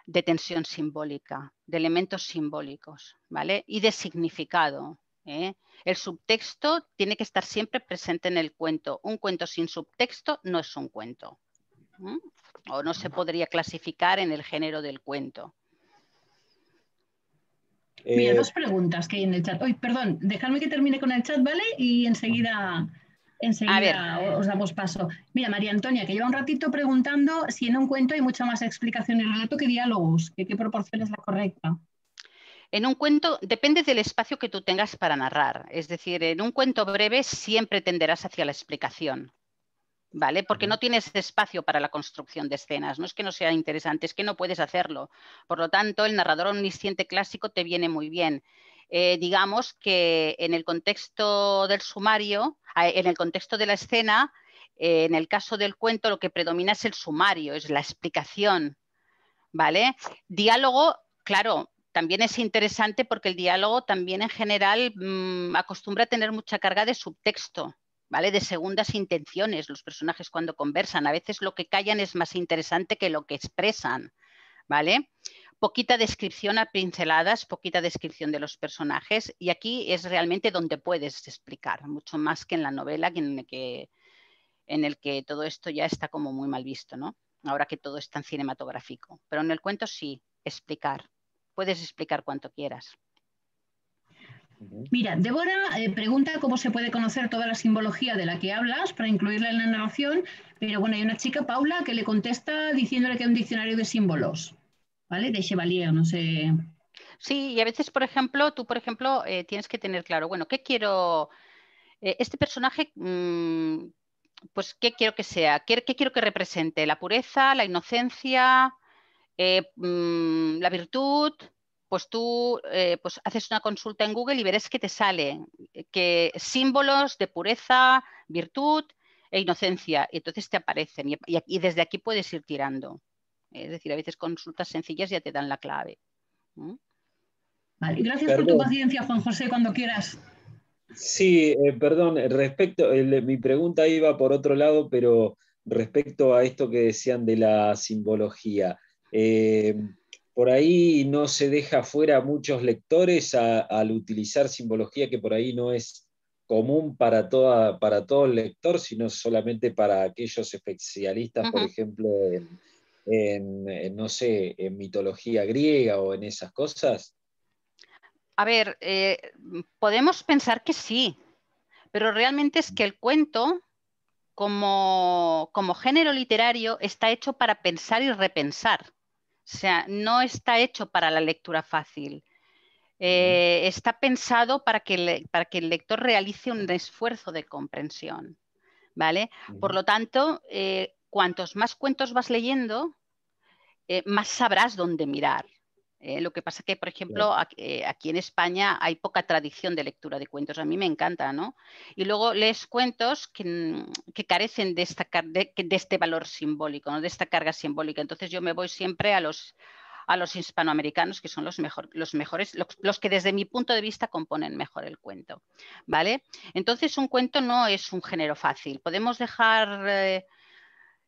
de tensión simbólica, de elementos simbólicos, ¿vale? Y de significado. El subtexto tiene que estar siempre presente en el cuento. Un cuento sin subtexto no es un cuento. O no se podría clasificar en el género del cuento. Mira, dos preguntas que hay en el chat. Uy, perdón, dejadme que termine con el chat, ¿vale? Y enseguida os damos paso. Mira, María Antonia, que lleva un ratito preguntando si en un cuento hay mucha más explicación y relato que diálogos, que qué proporción es la correcta. En un cuento depende del espacio que tú tengas para narrar. Es decir, en un cuento breve siempre tenderás hacia la explicación, ¿vale? Porque no tienes espacio para la construcción de escenas. No es que no sea interesante, es que no puedes hacerlo. Por lo tanto, el narrador omnisciente clásico te viene muy bien. Digamos que en el contexto del sumario, en el contexto de la escena, en el caso del cuento, lo que predomina es el sumario, es la explicación, ¿vale? Diálogo, claro, también es interesante porque el diálogo también en general acostumbra a tener mucha carga de subtexto, ¿vale? De segundas intenciones, los personajes cuando conversan. A veces lo que callan es más interesante que lo que expresan, ¿vale? Poquita descripción a pinceladas, poquita descripción de los personajes y aquí es realmente donde puedes explicar, mucho más que en la novela en el que todo esto ya está como muy mal visto, ¿no? Ahora que todo es tan cinematográfico. Pero en el cuento sí, explicar. puedes explicar cuanto quieras. Mira, Débora pregunta cómo se puede conocer toda la simbología de la que hablas para incluirla en la narración, pero bueno, hay una chica, Paula, que le contesta diciéndole que hay un diccionario de símbolos, ¿vale? De Chevalier, no sé. Sí, y a veces, por ejemplo, tú, tienes que tener claro, bueno, ¿qué quiero? Este personaje, pues, ¿qué quiero que sea? ¿Qué quiero que represente? ¿La pureza, la inocencia, la virtud? Pues tú pues haces una consulta en Google y verás que te sale que símbolos de pureza, virtud e inocencia. Y entonces te aparecen y desde aquí puedes ir tirando. Es decir, a veces consultas sencillas ya te dan la clave. Vale, gracias por tu paciencia, Juan José, cuando quieras. Sí, perdón, mi pregunta iba por otro lado, pero respecto a esto que decían de la simbología, por ahí no se deja fuera a muchos lectores al utilizar simbología que por ahí no es común para todo el lector, sino solamente para aquellos especialistas, por ejemplo, no sé, en mitología griega o en esas cosas. A ver, podemos pensar que sí, pero realmente es que el cuento, como género literario, está hecho para pensar y repensar. O sea, no está hecho para la lectura fácil. Está pensado para que el lector realice un esfuerzo de comprensión, ¿vale? Por lo tanto, cuantos más cuentos vas leyendo, más sabrás dónde mirar. Lo que pasa que, por ejemplo, aquí en España hay poca tradición de lectura de cuentos. A mí me encanta, ¿no? Y luego lees cuentos que carecen de este valor simbólico, ¿no? De esta carga simbólica. Entonces yo me voy siempre a los hispanoamericanos, que son los mejores, los que desde mi punto de vista componen mejor el cuento, ¿vale? Entonces un cuento no es un género fácil. ¿Podemos dejar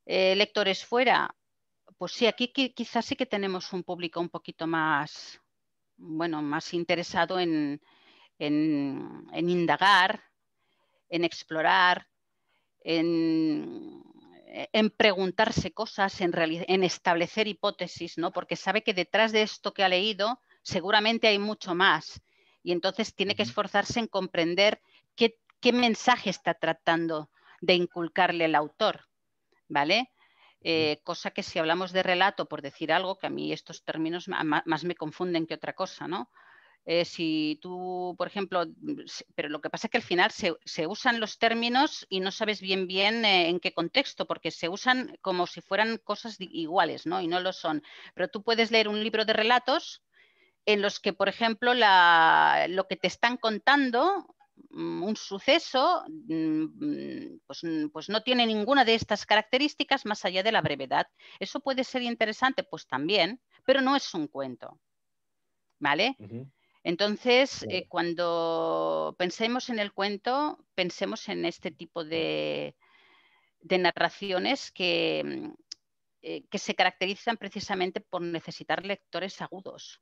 lectores fuera? Pues sí, aquí quizás sí que tenemos un público un poquito más, bueno, más interesado en indagar, en explorar, en preguntarse cosas, en establecer hipótesis, ¿no? Porque sabe que detrás de esto que ha leído seguramente hay mucho más y entonces tiene que esforzarse en comprender qué mensaje está tratando de inculcarle el autor, ¿vale? Cosa que si hablamos de relato, por decir algo, que a mí estos términos más me confunden que otra cosa, ¿no? Si tú, por ejemplo, pero lo que pasa es que al final se usan los términos y no sabes bien en qué contexto, porque se usan como si fueran cosas iguales, ¿no? Y no lo son. Pero tú puedes leer un libro de relatos en los que, por ejemplo, lo que te están contando, un suceso, pues no tiene ninguna de estas características más allá de la brevedad. ¿Eso puede ser interesante? Pues también, pero no es un cuento, ¿vale? Entonces, cuando pensemos en el cuento, pensemos en este tipo de narraciones que se caracterizan precisamente por necesitar lectores agudos,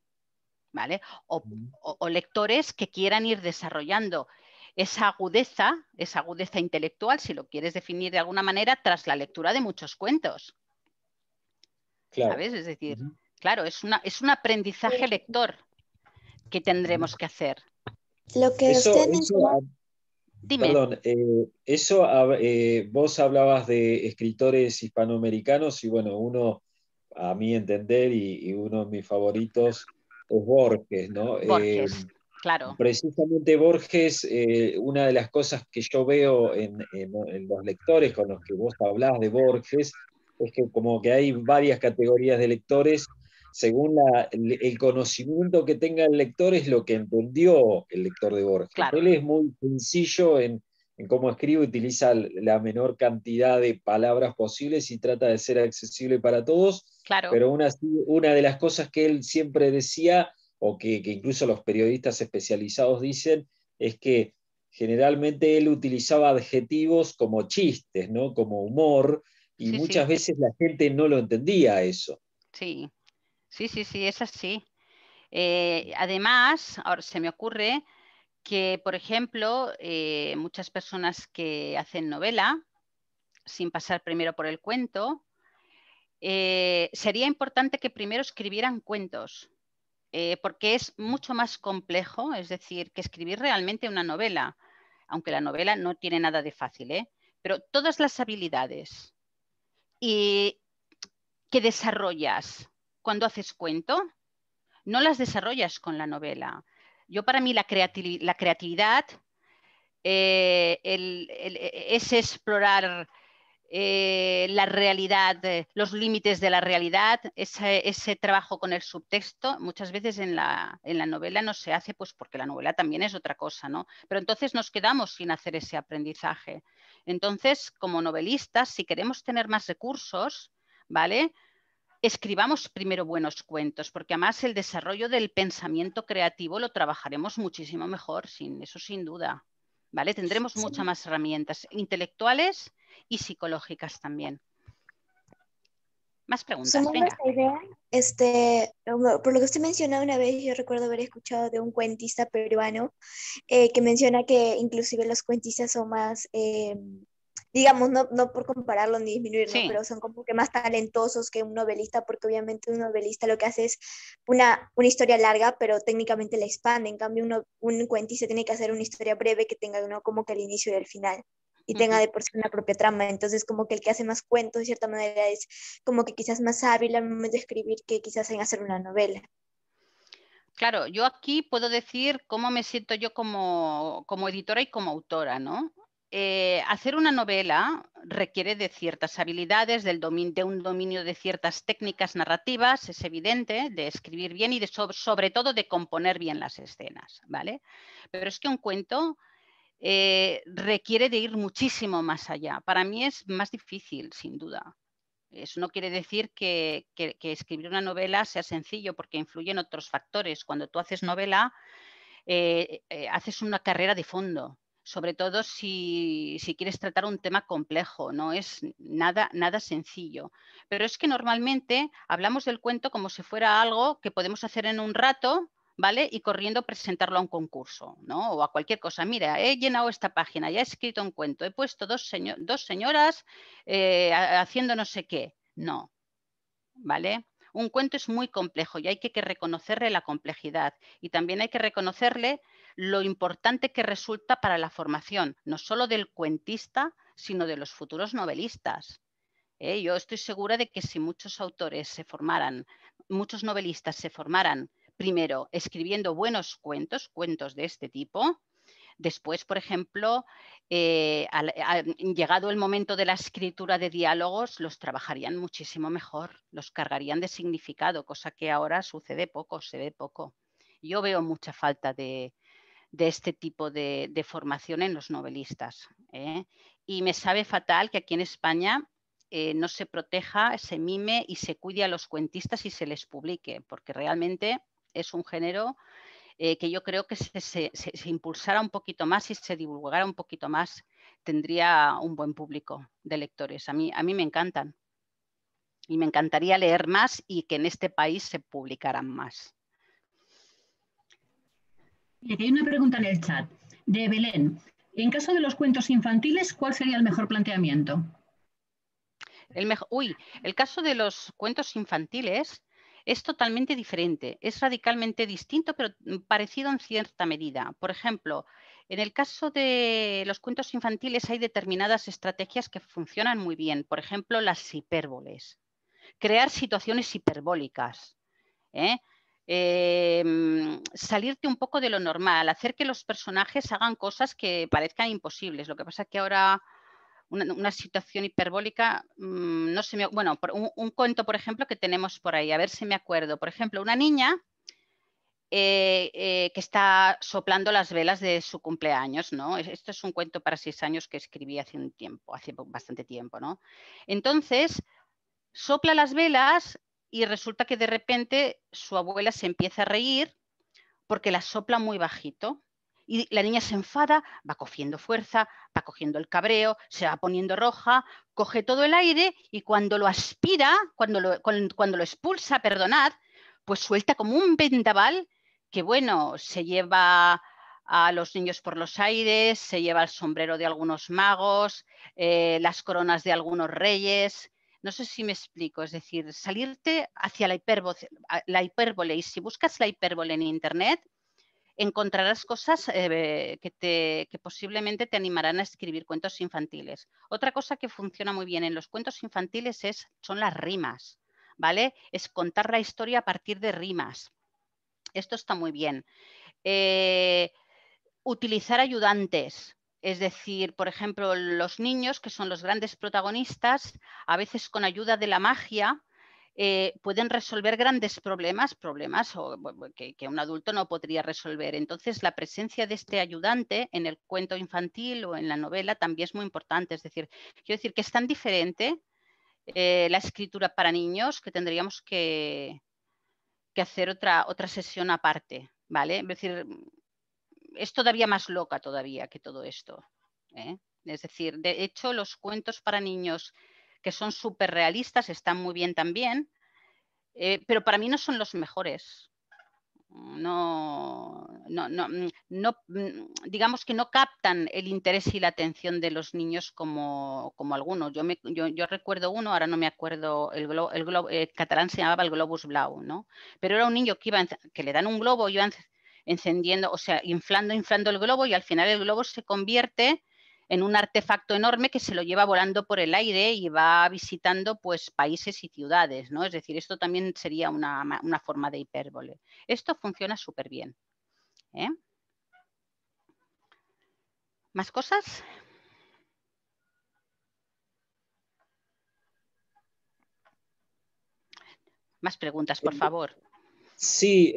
¿vale? O lectores que quieran ir desarrollando esa agudeza intelectual, si lo quieres definir de alguna manera, tras la lectura de muchos cuentos. Claro. ¿Sabes? Es decir, claro, es un aprendizaje lector que tendremos que hacer. Lo que usted mencionó. Dime. Perdón, vos hablabas de escritores hispanoamericanos y bueno, uno, a mi entender, y uno de mis favoritos es Borges, ¿no? Borges, claro. Precisamente Borges, una de las cosas que yo veo en los lectores con los que vos hablás de Borges, es que como que hay varias categorías de lectores, según el conocimiento que tenga el lector es lo que entendió el lector de Borges. Claro. Él es muy sencillo en cómo escribe, utiliza la menor cantidad de palabras posibles y trata de ser accesible para todos, claro. Pero una de las cosas que él siempre decía, o que incluso los periodistas especializados dicen, es que generalmente él utilizaba adjetivos como chistes, ¿no? Como humor, y muchas veces la gente no lo entendía eso. Sí, es así. Además, ahora se me ocurre que, por ejemplo, muchas personas que hacen novela, sin pasar primero por el cuento, sería importante que primero escribieran cuentos, porque es mucho más complejo, es decir, que escribir realmente una novela, aunque la novela no tiene nada de fácil, pero todas las habilidades que desarrollas cuando haces cuento, no las desarrollas con la novela. Yo, para mí, la creatividad es explorar la realidad, los límites de la realidad, ese trabajo con el subtexto, muchas veces en la novela no se hace, pues porque la novela también es otra cosa, ¿no? Pero entonces nos quedamos sin hacer ese aprendizaje. Entonces, como novelistas, si queremos tener más recursos, ¿vale?, escribamos primero buenos cuentos, porque además el desarrollo del pensamiento creativo lo trabajaremos muchísimo mejor, eso sin duda, ¿vale? Tendremos muchas más herramientas intelectuales y psicológicas también. Más preguntas, venga. Esta idea, por lo que usted mencionó una vez, yo recuerdo haber escuchado de un cuentista peruano que menciona que inclusive los cuentistas son más, digamos, no por compararlo ni disminuirlo, Sí. pero son como que más talentosos que un novelista, porque obviamente un novelista lo que hace es una historia larga, pero técnicamente la expande. En cambio, un cuentista tiene que hacer una historia breve que tenga como que el inicio y el final, y tenga de por sí una propia trama. Entonces, como que el que hace más cuentos, de cierta manera, es como que quizás más hábil al momento de escribir que quizás en hacer una novela. Claro, yo aquí puedo decir cómo me siento yo como editora y como autora, ¿no? Hacer una novela requiere de ciertas habilidades, de un dominio de ciertas técnicas narrativas, es evidente, de escribir bien y sobre todo de componer bien las escenas, ¿vale? Pero es que un cuento requiere de ir muchísimo más allá. Para mí es más difícil, sin duda. Eso no quiere decir que escribir una novela sea sencillo, porque influyen otros factores. Cuando tú haces novela, haces una carrera de fondo, sobre todo si quieres tratar un tema complejo, no es nada sencillo. Pero es que normalmente hablamos del cuento como si fuera algo que podemos hacer en un rato, ¿vale? Y corriendo presentarlo a un concurso, ¿no? O a cualquier cosa. Mira, he llenado esta página, ya he escrito un cuento, he puesto dos señoras haciendo no sé qué. No, ¿vale? Un cuento es muy complejo y hay que reconocerle la complejidad, y también hay que reconocerle lo importante que resulta para la formación, no solo del cuentista, sino de los futuros novelistas. Yo estoy segura de que si muchos novelistas se formaran primero escribiendo buenos cuentos de este tipo, después, por ejemplo, llegado el momento de la escritura de diálogos, los trabajarían muchísimo mejor, los cargarían de significado, cosa que ahora se ve poco. Yo veo mucha falta de este tipo de formación en los novelistas. Y me sabe fatal que aquí en España no se proteja, se mime y se cuide a los cuentistas y se les publique, porque realmente es un género que yo creo que se impulsara un poquito más y se divulgara un poquito más, tendría un buen público de lectores. A mí me encantan. Y me encantaría leer más y que en este país se publicaran más. Y aquí hay una pregunta en el chat de Belén. En caso de los cuentos infantiles, ¿cuál sería el mejor planteamiento? El caso de los cuentos infantiles es totalmente diferente, es radicalmente distinto, pero parecido en cierta medida. Por ejemplo, en el caso de los cuentos infantiles hay determinadas estrategias que funcionan muy bien. Por ejemplo, las hipérboles. Crear situaciones hiperbólicas. Salirte un poco de lo normal, hacer que los personajes hagan cosas que parezcan imposibles. Lo que pasa es que ahora una situación hiperbólica, no se me... Bueno, un cuento, por ejemplo, que tenemos por ahí, a ver si me acuerdo. Por ejemplo, una niña que está soplando las velas de su cumpleaños, ¿no? Esto es un cuento para 6 años que escribí hace bastante tiempo, ¿no? Entonces, sopla las velas y resulta que de repente su abuela se empieza a reír porque las sopla muy bajito. Y la niña se enfada, va cogiendo fuerza, va cogiendo el cabreo, se va poniendo roja, coge todo el aire y cuando lo aspira, cuando lo expulsa, perdonad, pues suelta como un vendaval que, bueno, se lleva a los niños por los aires, se lleva el sombrero de algunos magos, las coronas de algunos reyes. No sé si me explico, es decir, salirte hacia la hipérbole. Y si buscas la hipérbole en Internet, encontrarás cosas que posiblemente te animarán a escribir cuentos infantiles. Otra cosa que funciona muy bien en los cuentos infantiles son las rimas, ¿vale? Es contar la historia a partir de rimas. Esto está muy bien. Utilizar ayudantes. Es decir, por ejemplo, los niños, que son los grandes protagonistas, a veces con ayuda de la magia, pueden resolver grandes problemas que un adulto no podría resolver. Entonces, la presencia de este ayudante en el cuento infantil o en la novela también es muy importante. Es decir, quiero decir que es tan diferente la escritura para niños que tendríamos que hacer otra sesión aparte, ¿vale? Es decir, es todavía más loca todavía que todo esto, ¿eh? Es decir, de hecho, los cuentos para niños que son súper realistas están muy bien también, pero para mí no son los mejores. No, digamos que no captan el interés y la atención de los niños como algunos. Yo recuerdo uno, ahora no me acuerdo, el catalán se llamaba el Globus Blau, ¿no? Pero era un niño que le dan un globo y iba encendiendo, o sea, inflando el globo, y al final el globo se convierte en un artefacto enorme que se lo lleva volando por el aire y va visitando pues países y ciudades, ¿no? Es decir, esto también sería una forma de hipérbole. Esto funciona súper bien, ¿eh? ¿Más cosas? Más preguntas, por favor. Sí,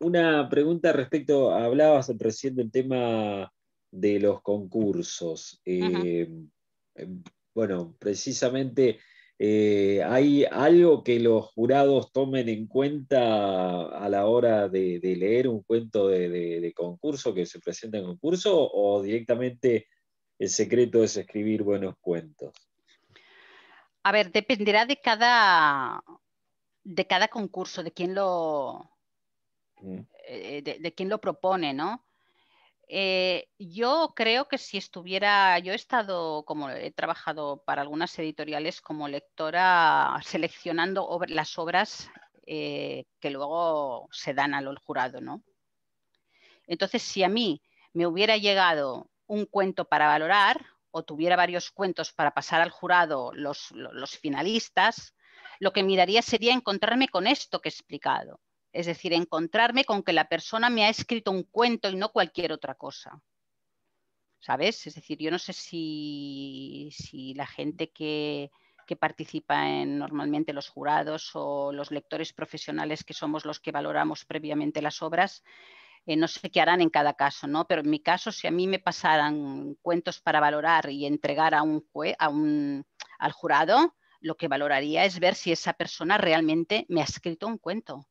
una pregunta respecto, hablabas recién del tema de los concursos. Bueno, precisamente, ¿hay algo que los jurados tomen en cuenta a la hora de leer un cuento de concurso que se presenta en concurso, o directamente el secreto es escribir buenos cuentos? A ver, dependerá de cada concurso, de quién de quién lo propone, ¿no? Yo creo que si estuviera, yo he trabajado para algunas editoriales como lectora seleccionando las obras que luego se dan al jurado, ¿no? Entonces, si a mí me hubiera llegado un cuento para valorar o tuviera varios cuentos para pasar al jurado los finalistas, lo que miraría sería encontrarme con esto que he explicado. Es decir, encontrarme con que la persona me ha escrito un cuento y no cualquier otra cosa. ¿Sabes? Es decir, yo no sé si la gente que participa en normalmente los jurados o los lectores profesionales, que somos los que valoramos previamente las obras, no sé qué harán en cada caso, ¿no? Pero en mi caso, si a mí me pasaran cuentos para valorar y entregar al jurado, lo que valoraría es ver si esa persona realmente me ha escrito un cuento,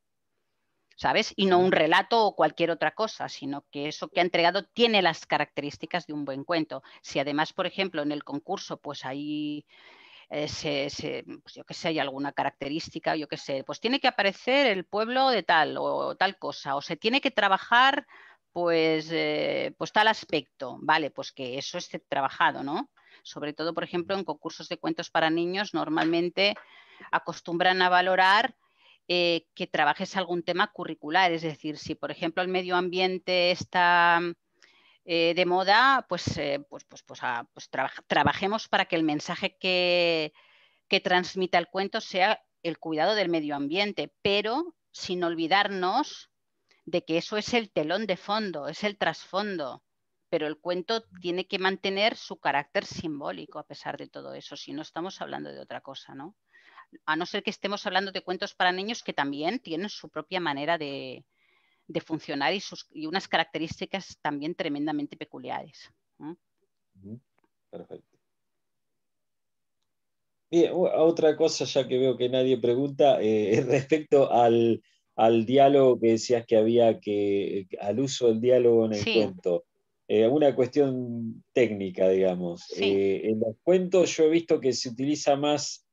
¿sabes? Y no un relato o cualquier otra cosa, sino que eso que ha entregado tiene las características de un buen cuento. Si además, por ejemplo, en el concurso, pues ahí pues yo qué sé, hay alguna característica, yo qué sé, pues tiene que aparecer el pueblo de tal o tal cosa, o se tiene que trabajar pues tal aspecto, vale, pues que eso esté trabajado, ¿no? Sobre todo, por ejemplo, en concursos de cuentos para niños, normalmente acostumbran a valorar que trabajes algún tema curricular, es decir, si por ejemplo el medio ambiente está de moda, trabajemos para que el mensaje que transmita el cuento sea el cuidado del medio ambiente, pero sin olvidarnos de que eso es el telón de fondo, es el trasfondo, pero el cuento tiene que mantener su carácter simbólico a pesar de todo eso, si no estamos hablando de otra cosa, ¿no? A no ser que estemos hablando de cuentos para niños que también tienen su propia manera de funcionar y unas características también tremendamente peculiares. Perfecto. Bien, otra cosa, ya que veo que nadie pregunta, respecto al diálogo que decías que había al uso del diálogo en el cuento. Una cuestión técnica, digamos. Sí. En los cuentos yo he visto que se utiliza más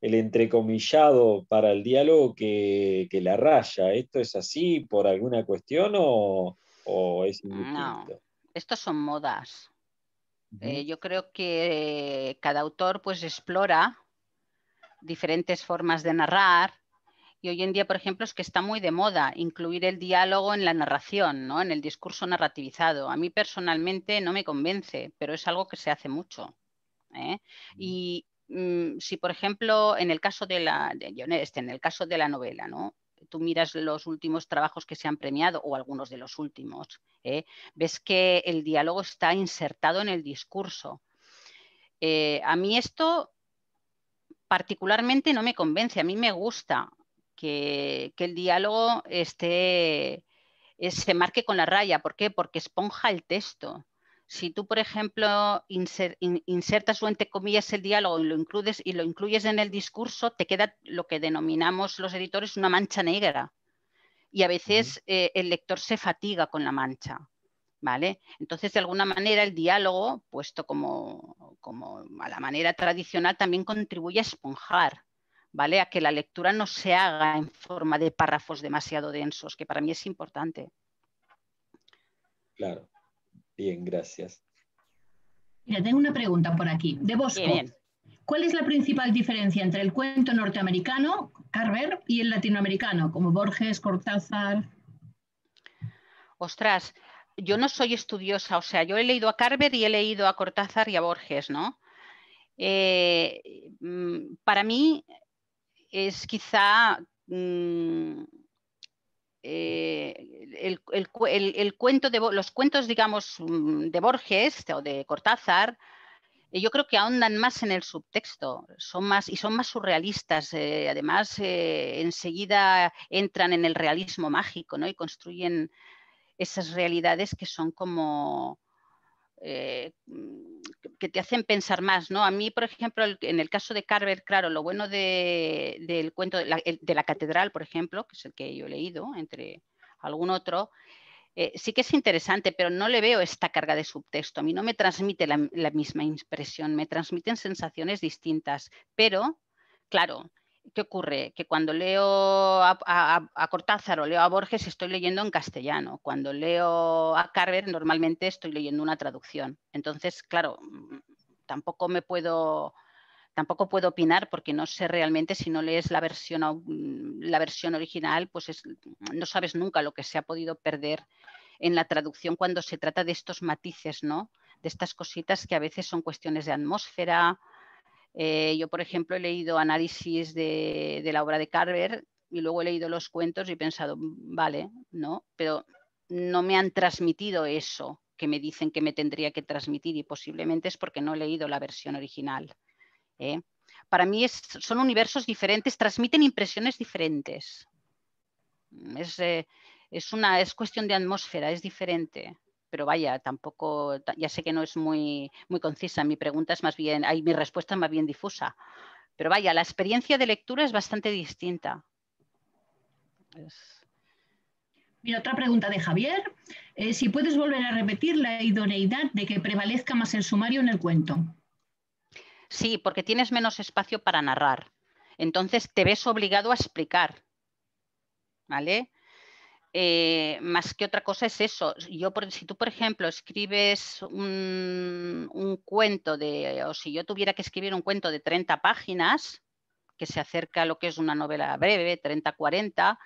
el entrecomillado para el diálogo que la raya. ¿Esto es así por alguna cuestión o es indistinto? No, estos son modas. Yo creo que cada autor pues explora diferentes formas de narrar. Y hoy en día, por ejemplo, es que está muy de moda incluir el diálogo en la narración, ¿no? En el discurso narrativizado. A mí personalmente no me convence, pero es algo que se hace mucho, ¿eh? Y si, por ejemplo, en el caso de en el caso de la novela, ¿no? Tú miras los últimos trabajos que se han premiado, o algunos de los últimos, ves que el diálogo está insertado en el discurso. A mí esto particularmente no me convence, a mí me gusta que el diálogo se marque con la raya. ¿Por qué? Porque esponja el texto. Si tú, por ejemplo, insertas o entre comillas el diálogo y lo incluyes en el discurso, te queda lo que denominamos los editores una mancha negra. Y a veces el lector se fatiga con la mancha, ¿vale? Entonces, de alguna manera, el diálogo, puesto como a la manera tradicional, también contribuye a esponjar, ¿vale? A que la lectura no se haga en forma de párrafos demasiado densos, que para mí es importante. Claro. Bien, gracias. Mira, tengo una pregunta por aquí, de Bosco. Bien. ¿Cuál es la principal diferencia entre el cuento norteamericano, Carver, y el latinoamericano, como Borges, Cortázar? Ostras, yo no soy estudiosa, o sea, yo he leído a Carver y he leído a Cortázar y a Borges, ¿no? Para mí es quizá los cuentos, digamos, de Borges o de Cortázar, yo creo que ahondan más en el subtexto, son más surrealistas. Además, enseguida entran en el realismo mágico, ¿no? Y construyen esas realidades que son como que te hacen pensar más, ¿no? A mí, por ejemplo, en el caso de Carver, claro, lo bueno del cuento de la catedral, por ejemplo, que es el que yo he leído, entre algún otro, sí que es interesante, pero no le veo esta carga de subtexto. A mí no me transmite la misma impresión, me transmiten sensaciones distintas. Pero, claro, ¿qué ocurre? Que cuando leo a Cortázar o leo a Borges estoy leyendo en castellano. Cuando leo a Carver normalmente estoy leyendo una traducción. Entonces, claro, tampoco puedo opinar porque no sé realmente, si no lees la versión original, pues no sabes nunca lo que se ha podido perder en la traducción cuando se trata de estos matices, ¿no? De estas cositas que a veces son cuestiones de atmósfera. Yo, por ejemplo, he leído análisis de la obra de Carver y luego he leído los cuentos y he pensado, vale, ¿no? Pero no me han transmitido eso que me dicen que me tendría que transmitir, y posiblemente es porque no he leído la versión original. Para mí son universos diferentes, transmiten impresiones diferentes. Es cuestión de atmósfera, es diferente. Pero vaya, tampoco, ya sé que no es muy concisa. Mi respuesta es más bien difusa. Pero vaya, la experiencia de lectura es bastante distinta. Mira, otra pregunta de Javier. Si puedes volver a repetir la idoneidad de que prevalezca más el sumario en el cuento. Sí, porque tienes menos espacio para narrar. Entonces te ves obligado a explicar, ¿vale? Más que otra cosa es eso. Si tú, por ejemplo, escribes un cuento o si yo tuviera que escribir un cuento de 30 páginas, que se acerca a lo que es una novela breve, 30, 40,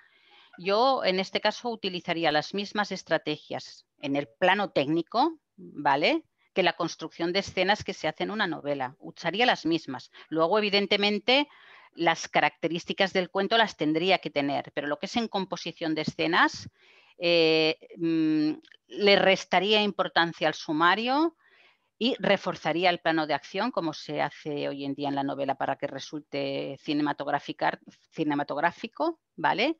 yo en este caso utilizaría las mismas estrategias en el plano técnico, ¿vale?, que la construcción de escenas que se hace en una novela. Usaría las mismas. Luego, evidentemente, las características del cuento las tendría que tener, pero lo que es en composición de escenas, le restaría importancia al sumario y reforzaría el plano de acción, como se hace hoy en día en la novela para que resulte cinematográfico, ¿vale?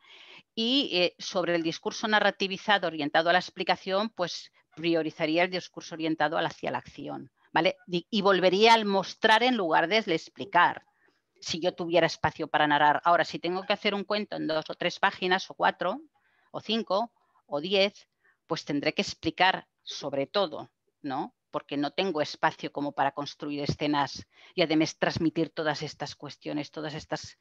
Y sobre el discurso narrativizado orientado a la explicación, pues priorizaría el discurso orientado hacia la acción, ¿vale? Y volvería al mostrar en lugar de explicar, si yo tuviera espacio para narrar. Ahora, si tengo que hacer un cuento en 2 o 3 páginas, o 4, o 5, o 10, pues tendré que explicar sobre todo, ¿no? Porque no tengo espacio como para construir escenas y además transmitir todas estas cuestiones, todas estas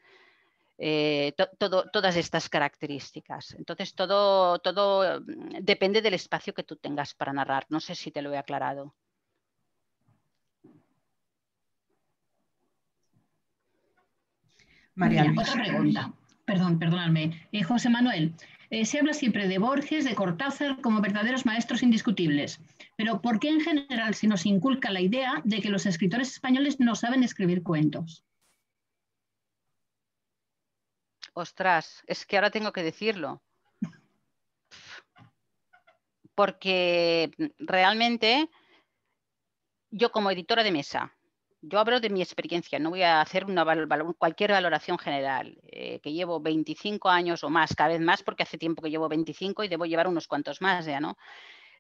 características. Entonces, todo depende del espacio que tú tengas para narrar. No sé si te lo he aclarado. María Mira, Luisa. otra pregunta. Perdonadme. José Manuel, se habla siempre de Borges, de Cortázar como verdaderos maestros indiscutibles, pero ¿por qué en general se nos inculca la idea de que los escritores españoles no saben escribir cuentos? Ostras, es que ahora tengo que decirlo. Porque realmente yo como editora de mesa, yo hablo de mi experiencia, no voy a hacer cualquier valoración general, que llevo 25 años o más, cada vez más, porque hace tiempo que llevo 25 y debo llevar unos cuantos más ya, ¿no?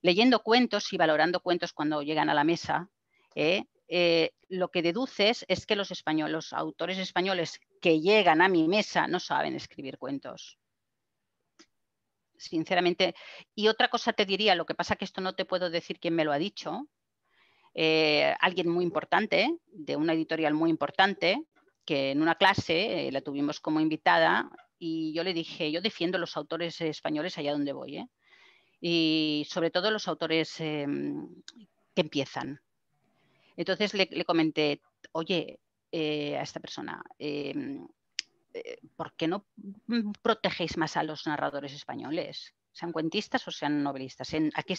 Leyendo cuentos y valorando cuentos cuando llegan a la mesa, lo que deduces es que los autores españoles que llegan a mi mesa no saben escribir cuentos. Sinceramente. Y otra cosa te diría, lo que pasa que esto no te puedo decir quién me lo ha dicho, alguien muy importante, de una editorial muy importante, que en una clase la tuvimos como invitada y yo le dije, yo defiendo los autores españoles allá donde voy, y sobre todo los autores que empiezan. Entonces le comenté, oye, a esta persona, ¿por qué no protegéis más a los narradores españoles? Sean cuentistas o sean novelistas. Aquí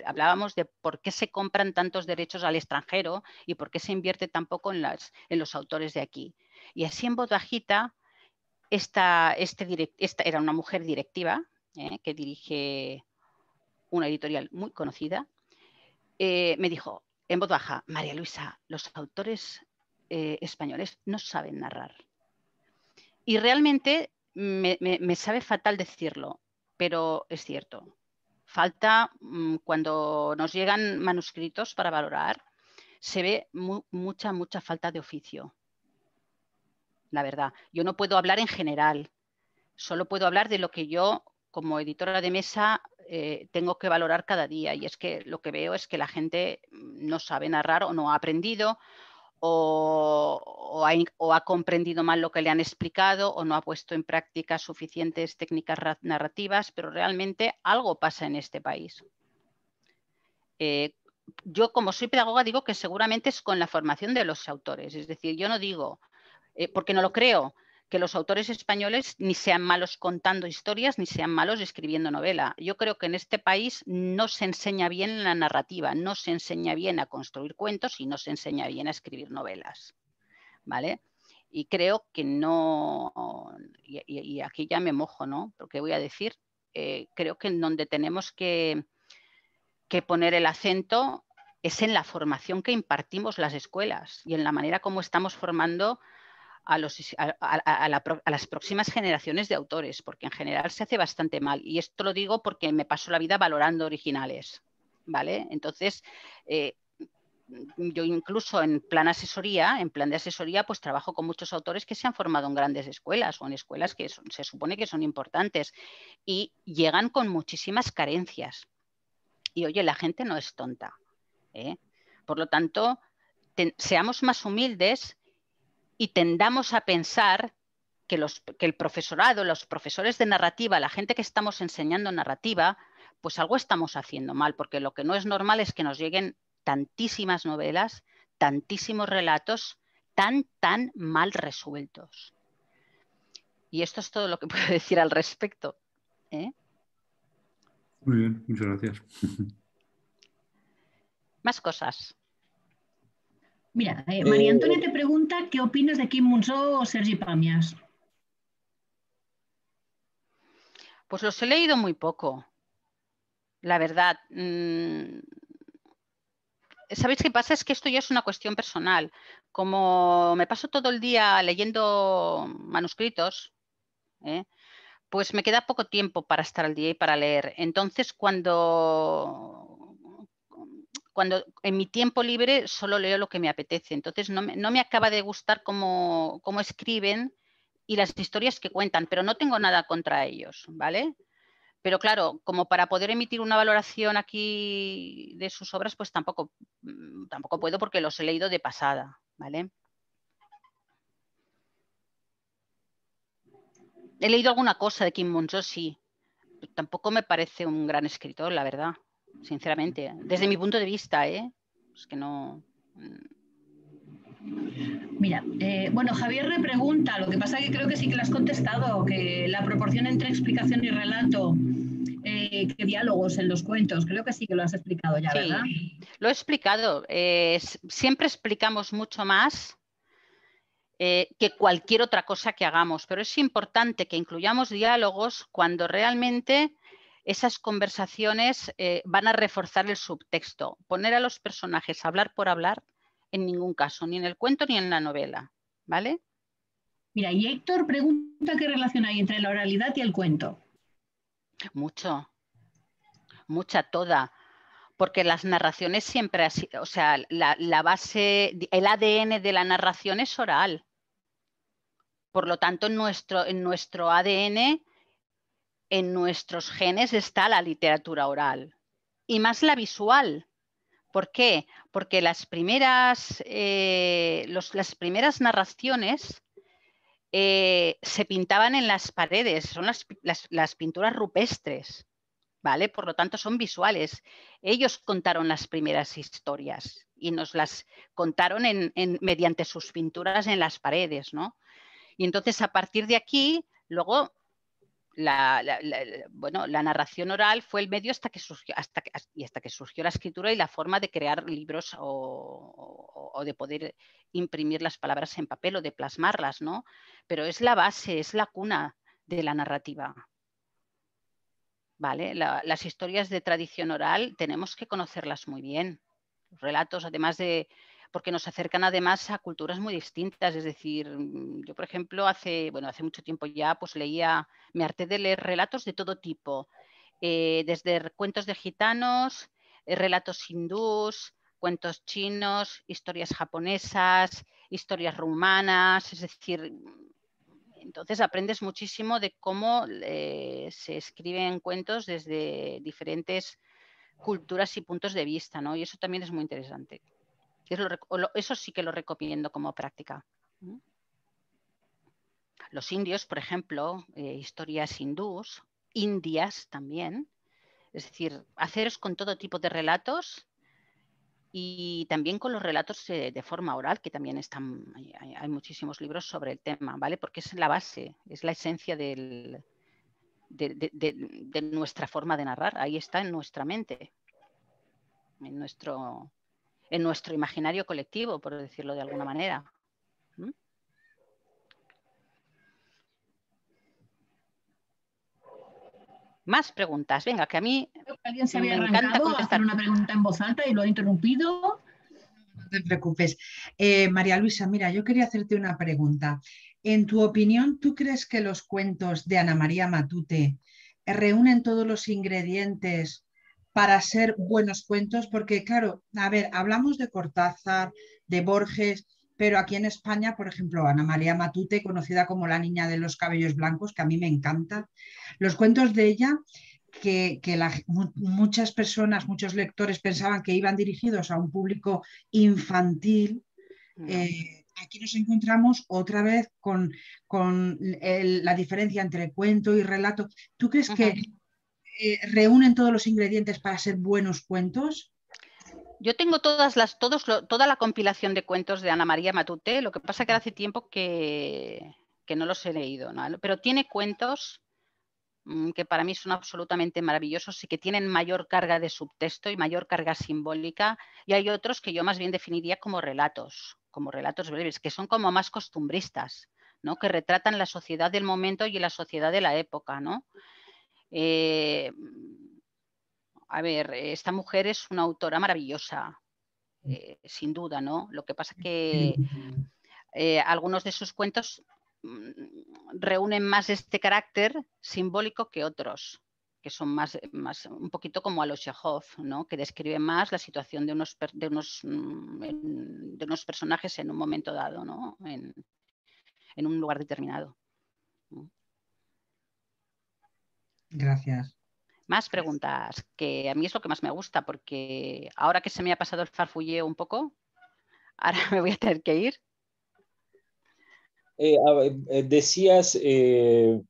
hablábamos de por qué se compran tantos derechos al extranjero y por qué se invierte tan poco en los autores de aquí. Y así en voz bajita, esta era una mujer directiva que dirige una editorial muy conocida, me dijo en voz baja, María Luisa, los autores españoles no saben narrar. Y realmente me sabe fatal decirlo, pero es cierto. Falta, cuando nos llegan manuscritos para valorar, se ve mucha falta de oficio. La verdad, yo no puedo hablar en general, solo puedo hablar de lo que yo, como editora de mesa, tengo que valorar cada día. Y es que lo que veo es que la gente no sabe narrar o no ha aprendido, o ha comprendido mal lo que le han explicado o no ha puesto en práctica suficientes técnicas narrativas, pero realmente algo pasa en este país. Yo, como soy pedagoga, digo que seguramente es con la formación de los autores. Es decir, yo no digo, porque no lo creo, que los autores españoles ni sean malos contando historias ni sean malos escribiendo novela. Yo creo que en este país no se enseña bien la narrativa, no se enseña bien a construir cuentos y no se enseña bien a escribir novelas, ¿vale? Y creo que no, y aquí ya me mojo, ¿no? Porque voy a decir, creo que en donde tenemos que poner el acento es en la formación que impartimos las escuelas y en la manera como estamos formando a las próximas generaciones de autores, porque en general se hace bastante mal. Y esto lo digo porque me paso la vida valorando originales, ¿vale? Entonces, yo incluso en plan de asesoría, pues trabajo con muchos autores que se han formado en grandes escuelas o en escuelas que se supone que son importantes y llegan con muchísimas carencias. Y oye, la gente no es tonta, ¿eh? Por lo tanto, seamos más humildes y tendamos a pensar que el profesorado, los profesores de narrativa, la gente que estamos enseñando narrativa, pues algo estamos haciendo mal, porque lo que no es normal es que nos lleguen tantísimas novelas, tantísimos relatos tan mal resueltos. Y esto es todo lo que puedo decir al respecto, ¿eh? Muy bien, muchas gracias. Más cosas. Mira, María Antonia te pregunta qué opinas de Quim Monzó o Sergi Pàmies. Pues los he leído muy poco, la verdad. ¿Sabéis qué pasa? Es que esto ya es una cuestión personal. Como me paso todo el día leyendo manuscritos, pues me queda poco tiempo para estar al día y para leer. Entonces, cuando en mi tiempo libre solo leo lo que me apetece. Entonces, no me acaba de gustar cómo escriben y las historias que cuentan, pero no tengo nada contra ellos, ¿vale? Pero claro, como para poder emitir una valoración aquí de sus obras, pues tampoco puedo porque los he leído de pasada, ¿vale? He leído alguna cosa de Quim Monzó, sí. Pero tampoco me parece un gran escritor, la verdad, sinceramente. Desde mi punto de vista, Es que no Mira, bueno, Javier repregunta, lo que pasa que creo que sí que lo has contestado, que la proporción entre explicación y relato, que diálogos en los cuentos, creo que sí que lo has explicado ya, ¿verdad? Sí, lo he explicado. Siempre explicamos mucho más que cualquier otra cosa que hagamos, pero es importante que incluyamos diálogos cuando realmente esas conversaciones van a reforzar el subtexto. Poner a los personajes a hablar por hablar, en ningún caso, ni en el cuento ni en la novela, ¿vale? Mira, y Héctor pregunta qué relación hay entre la oralidad y el cuento. Mucha, toda. Porque las narraciones siempre, o sea, la base, el ADN de la narración es oral. Por lo tanto, en nuestro ADN, en nuestros genes está la literatura oral. Y más la visual. ¿Por qué? Porque las primeras narraciones se pintaban en las paredes, son las pinturas rupestres, ¿vale? Por lo tanto, son visuales. Ellos contaron las primeras historias y nos las contaron mediante sus pinturas en las paredes, ¿no? Y entonces, a partir de aquí, luego la narración oral fue el medio hasta que surgió la escritura y la forma de crear libros o de poder imprimir las palabras en papel o de plasmarlas, ¿no? Pero es la base, es la cuna de la narrativa. ¿Vale? Las historias de tradición oral tenemos que conocerlas muy bien. Los relatos, además de... porque nos acercan además a culturas muy distintas. Es decir, yo, por ejemplo, hace mucho tiempo ya, pues me harté de leer relatos de todo tipo. Desde cuentos de gitanos, relatos hindús, cuentos chinos, historias japonesas, historias rumanas. Es decir, entonces aprendes muchísimo de cómo se escriben cuentos desde diferentes culturas y puntos de vista, ¿no? Y eso también es muy interesante. Eso sí que lo recomiendo como práctica. Los indios, por ejemplo, historias hindús, indias también. Es decir, haceros con todo tipo de relatos y también con los relatos de forma oral, que también hay muchísimos libros sobre el tema, ¿vale? Porque es la base, es la esencia de nuestra forma de narrar. Ahí está en nuestra mente, en nuestro imaginario colectivo, por decirlo de alguna manera. Más preguntas. Venga, que a mí alguien se había me encanta arrancado a hacer una pregunta en voz alta y lo ha interrumpido. No te preocupes. María Luisa, mira, yo quería hacerte una pregunta. En tu opinión, ¿tú crees que los cuentos de Ana María Matute reúnen todos los ingredientes para ser buenos cuentos? Porque, claro, a ver, hablamos de Cortázar, de Borges, pero aquí en España, por ejemplo, Ana María Matute, conocida como la niña de los cabellos blancos, que a mí me encanta, los cuentos de ella que muchas personas, muchos lectores pensaban que iban dirigidos a un público infantil. Aquí nos encontramos otra vez con la diferencia entre cuento y relato. ¿Tú crees que reúnen todos los ingredientes para ser buenos cuentos? Yo tengo toda la compilación de cuentos de Ana María Matute, lo que pasa que hace tiempo que no los he leído, ¿no? Pero tiene cuentos que para mí son absolutamente maravillosos y que tienen mayor carga de subtexto y mayor carga simbólica, y hay otros que yo más bien definiría como relatos breves, que son como más costumbristas, ¿no? Que retratan la sociedad del momento y la sociedad de la época, ¿no? A ver, esta mujer es una autora maravillosa, sin duda, ¿no? Lo que pasa que algunos de sus cuentos reúnen más este carácter simbólico que otros, que son más un poquito como a los Chekhov, ¿no? Que describen más la situación de unos personajes en un momento dado, ¿no? En un lugar determinado. Gracias. Más preguntas, que a mí es lo que más me gusta, porque ahora que se me ha pasado el farfulleo un poco, ahora me voy a tener que ir. Decías del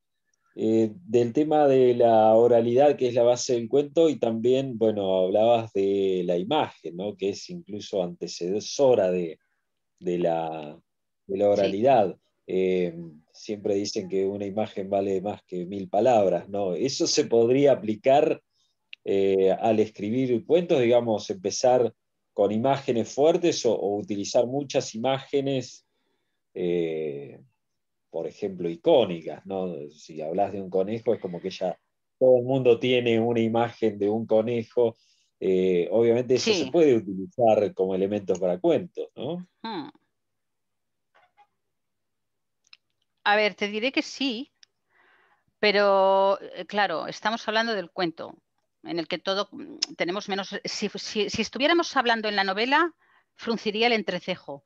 tema de la oralidad, que es la base del cuento, y también, bueno, hablabas de la imagen, ¿no? Que es incluso antecesora de de la oralidad. Siempre dicen que una imagen vale más que 1000 palabras, ¿no? Eso se podría aplicar al escribir cuentos, digamos, empezar con imágenes fuertes o utilizar muchas imágenes, por ejemplo, icónicas, ¿no? Si hablas de un conejo, es como que ya todo el mundo tiene una imagen de un conejo. Obviamente eso se Sí. puede utilizar como elementos para cuentos, ¿no? A ver, te diré que sí, pero claro, estamos hablando del cuento, en el que todo tenemos menos... Si estuviéramos hablando en la novela, frunciría el entrecejo,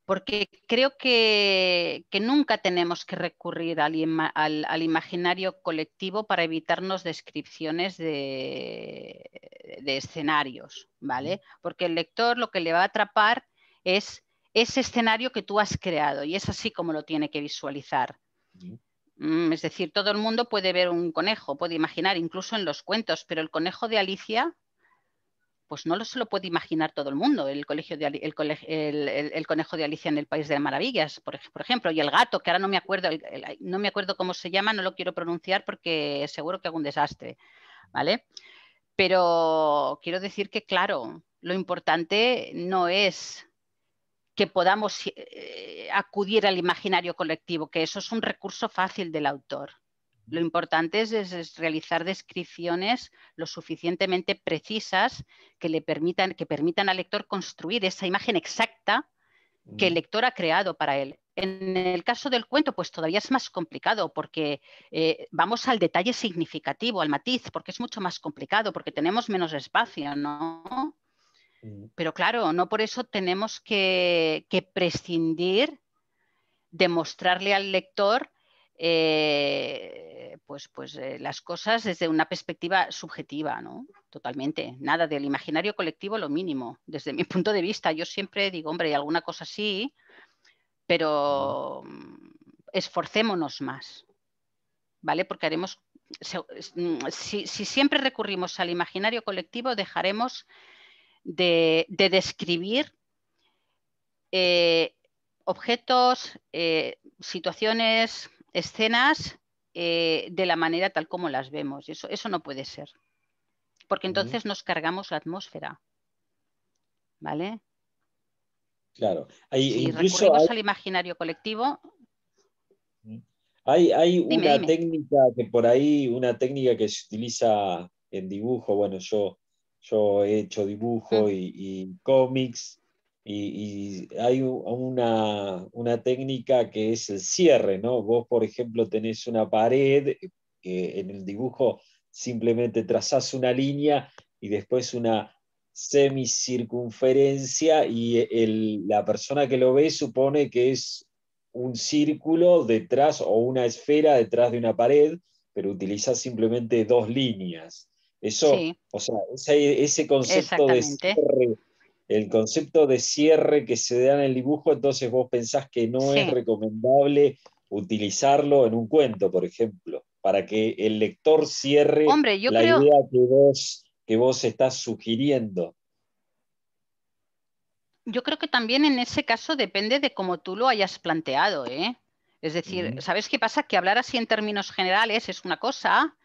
porque creo que nunca tenemos que recurrir al imaginario colectivo para evitarnos descripciones de escenarios, ¿vale? Porque el lector lo que le va a atrapar es ese escenario que tú has creado y es así como lo tiene que visualizar. Es decir, todo el mundo puede ver un conejo, puede imaginar, incluso en los cuentos, pero el conejo de Alicia, pues no se lo puede imaginar todo el mundo, el conejo de Alicia en el País de las Maravillas, por ejemplo, y el gato, que ahora no me acuerdo, no me acuerdo cómo se llama, no lo quiero pronunciar porque seguro que hago un desastre, ¿vale? Pero quiero decir que, claro, lo importante no es que podamos acudir al imaginario colectivo, que eso es un recurso fácil del autor. Lo importante es realizar descripciones lo suficientemente precisas que permitan al lector construir esa imagen exacta que el lector ha creado para él. En el caso del cuento, pues todavía es más complicado porque vamos al detalle significativo, al matiz, porque es mucho más complicado, porque tenemos menos espacio, ¿no? Pero claro, no por eso tenemos que prescindir de mostrarle al lector las cosas desde una perspectiva subjetiva, ¿no? Totalmente. Nada del imaginario colectivo, lo mínimo. Desde mi punto de vista, yo siempre digo, hombre, alguna cosa sí, pero esforcémonos más, ¿vale? Porque haremos, si siempre recurrimos al imaginario colectivo, dejaremos de describir objetos, situaciones, escenas de la manera tal como las vemos. Eso no puede ser, porque entonces nos cargamos la atmósfera, ¿vale? Claro. Si recurrimos al imaginario colectivo... Hay dime. Técnica que por ahí, una técnica que se utiliza en dibujo, bueno, yo he hecho dibujo y cómics, y hay una técnica que es el cierre, ¿no? Vos, por ejemplo, tenés una pared, que en el dibujo simplemente trazás una línea y después una semicircunferencia y la persona que lo ve supone que es un círculo detrás o una esfera detrás de una pared, pero utilizas simplemente dos líneas. Eso, sí. O sea, ese concepto de cierre, el concepto de cierre que se da en el dibujo, entonces vos pensás que no es recomendable utilizarlo en un cuento, por ejemplo, para que el lector cierre idea que vos estás sugiriendo. Yo creo que también en ese caso depende de cómo tú lo hayas planteado, ¿eh? Es decir, ¿sabes qué pasa? Que hablar así en términos generales es una cosa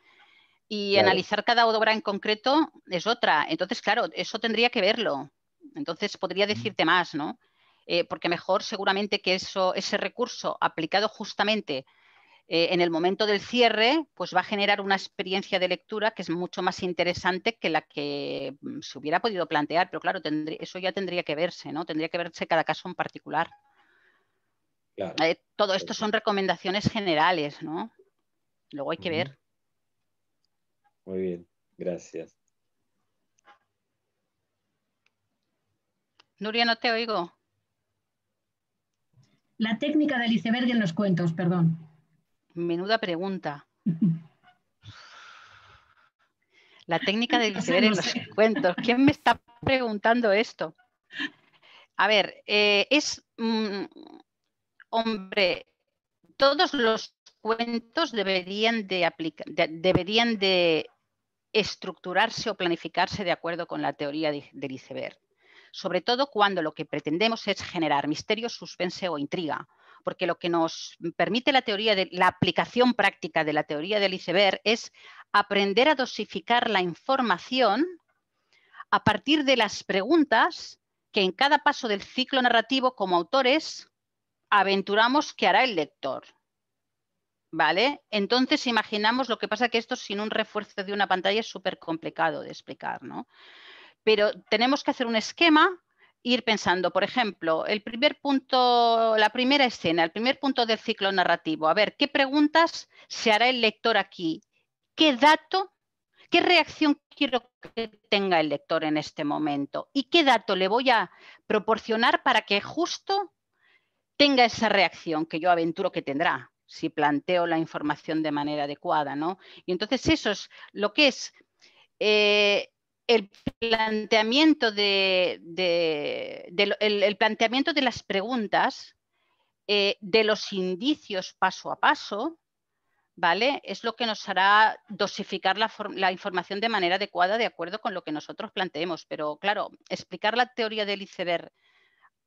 y analizar cada obra en concreto es otra. Entonces, claro, eso tendría que verlo. Entonces podría decirte más, ¿no? Porque mejor seguramente que ese recurso aplicado justamente en el momento del cierre, pues va a generar una experiencia de lectura que es mucho más interesante que la que se hubiera podido plantear, pero claro, eso ya tendría que verse, ¿no? Tendría que verse cada caso en particular. Claro. Todo esto son recomendaciones generales, ¿no? Luego hay que ver. Muy bien, gracias. Nuria, no te oigo. La técnica del iceberg en los cuentos, perdón. Menuda pregunta. La técnica del iceberg en los cuentos. ¿Quién me está preguntando esto? A ver, hombre, todos los cuentos deberían de estructurarse o planificarse de acuerdo con la teoría del iceberg. sobre todo cuando lo que pretendemos es generar misterio, suspense o intriga, porque lo que nos permite la aplicación práctica de la teoría del iceberg es aprender a dosificar la información a partir de las preguntas que en cada paso del ciclo narrativo como autores aventuramos que hará el lector. ¿Vale? Entonces imaginamos, lo que pasa que esto sin un refuerzo de una pantalla es súper complicado de explicar, ¿no? Pero tenemos que hacer un esquema, ir pensando, por ejemplo, el primer punto, la primera escena, el primer punto del ciclo narrativo. A ver, ¿qué preguntas se hará el lector aquí? ¿Qué dato, qué reacción quiero que tenga el lector en este momento? ¿Y qué dato le voy a proporcionar para que justo tenga esa reacción que yo aventuro que tendrá, si planteo la información de manera adecuada, ¿no? Y entonces eso es lo que es el planteamiento el planteamiento de las preguntas, de los indicios paso a paso, ¿vale? Es lo que nos hará dosificar la información de manera adecuada de acuerdo con lo que nosotros planteemos. Pero claro, explicar la teoría del iceberg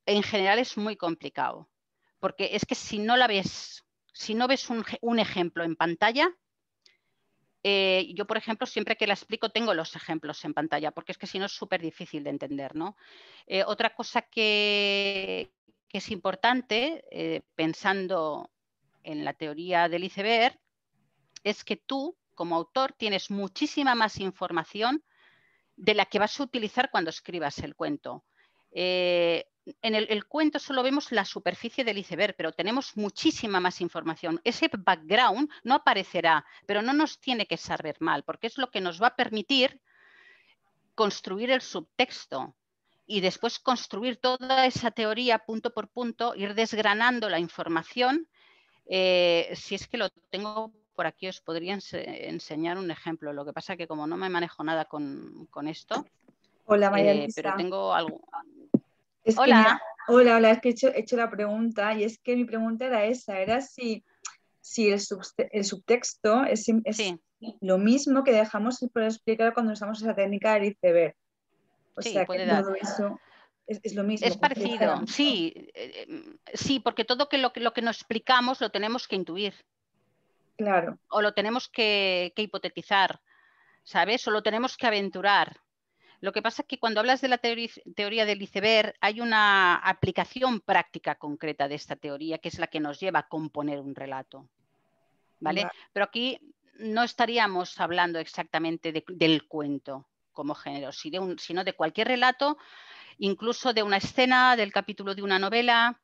en general es muy complicado. Porque es que si no la ves, si no ves un ejemplo en pantalla, yo, por ejemplo, siempre que la explico tengo los ejemplos en pantalla, porque es que si no es súper difícil de entender, ¿no? Otra cosa que es importante, pensando en la teoría del iceberg, es que tú, como autor, tienes muchísima más información de la que vas a utilizar cuando escribas el cuento. En el cuento solo vemos la superficie del iceberg, pero tenemos muchísima más información. Ese background no aparecerá, pero no nos tiene que saber mal, porque es lo que nos va a permitir construir el subtexto y después construir toda esa teoría punto por punto, ir desgranando la información. Si es que lo tengo por aquí, os podría enseñar un ejemplo. Lo que pasa es que como no me manejo nada con esto, Hola, María Luisa. pero tengo algo. Es hola. Que, mira, hola, es que he hecho la pregunta y es que mi pregunta era esa, era si el subtexto es Sí. lo mismo que dejamos por explicar cuando usamos esa técnica del iceberg. O Sí, sea, puede que dar. todo eso es lo mismo. Es parecido, sí, sí, porque todo lo que nos explicamos lo tenemos que intuir. Claro. O lo tenemos que hipotetizar, ¿sabes? O lo tenemos que aventurar. Lo que pasa es que cuando hablas de la teoría del iceberg, hay una aplicación práctica concreta de esta teoría, que es la que nos lleva a componer un relato, ¿vale? Pero aquí no estaríamos hablando exactamente del cuento como género, sino de cualquier relato, incluso de una escena, del capítulo de una novela,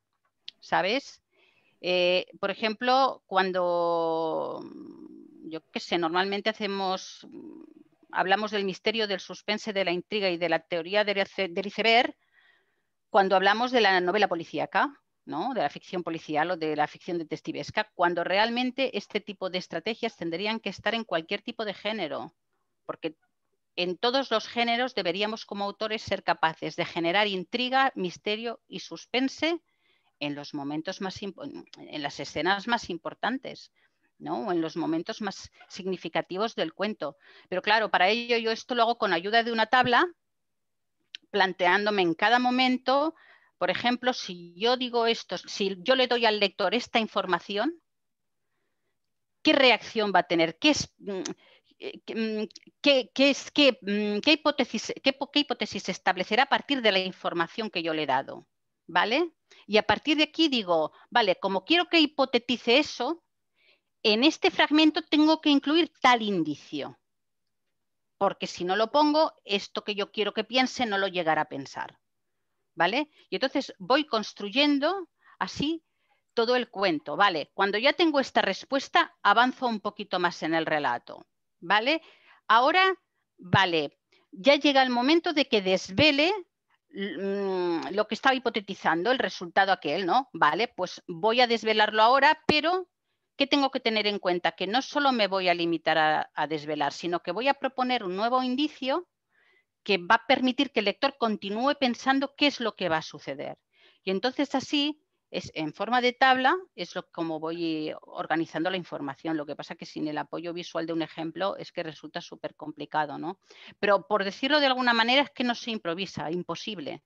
¿sabes? Por ejemplo, cuando, yo qué sé, normalmente hablamos del misterio, del suspense, de la intriga y de la teoría del iceberg cuando hablamos de la novela policíaca, ¿no? De la ficción policial o de la ficción detectivesca, cuando realmente este tipo de estrategias tendrían que estar en cualquier tipo de género, porque en todos los géneros deberíamos como autores ser capaces de generar intriga, misterio y suspense en los momentos en las escenas más importantes, ¿no? O en los momentos más significativos del cuento. Pero claro, para ello yo esto lo hago con ayuda de una tabla, planteándome en cada momento, por ejemplo, si yo digo esto, si yo le doy al lector esta información, ¿qué reacción va a tener? ¿Qué hipótesis se establecerá a partir de la información que yo le he dado? ¿Vale? Y a partir de aquí digo, vale, como quiero que hipotetice eso, en este fragmento tengo que incluir tal indicio. Porque si no lo pongo, esto que yo quiero que piense no lo llegará a pensar. ¿Vale? Y entonces voy construyendo así todo el cuento. ¿Vale? Cuando ya tengo esta respuesta, avanzo un poquito más en el relato. ¿Vale? Ahora, vale, ya llega el momento de que desvele lo que estaba hipotetizando, el resultado aquel, ¿no? Vale, pues voy a desvelarlo ahora, pero ¿qué tengo que tener en cuenta? Que no solo me voy a limitar a desvelar, sino que voy a proponer un nuevo indicio que va a permitir que el lector continúe pensando qué es lo que va a suceder. Y entonces así, en forma de tabla, es como voy organizando la información. Lo que pasa es que sin el apoyo visual de un ejemplo es que resulta súper complicado, ¿no? Pero por decirlo de alguna manera es que no se improvisa, imposible.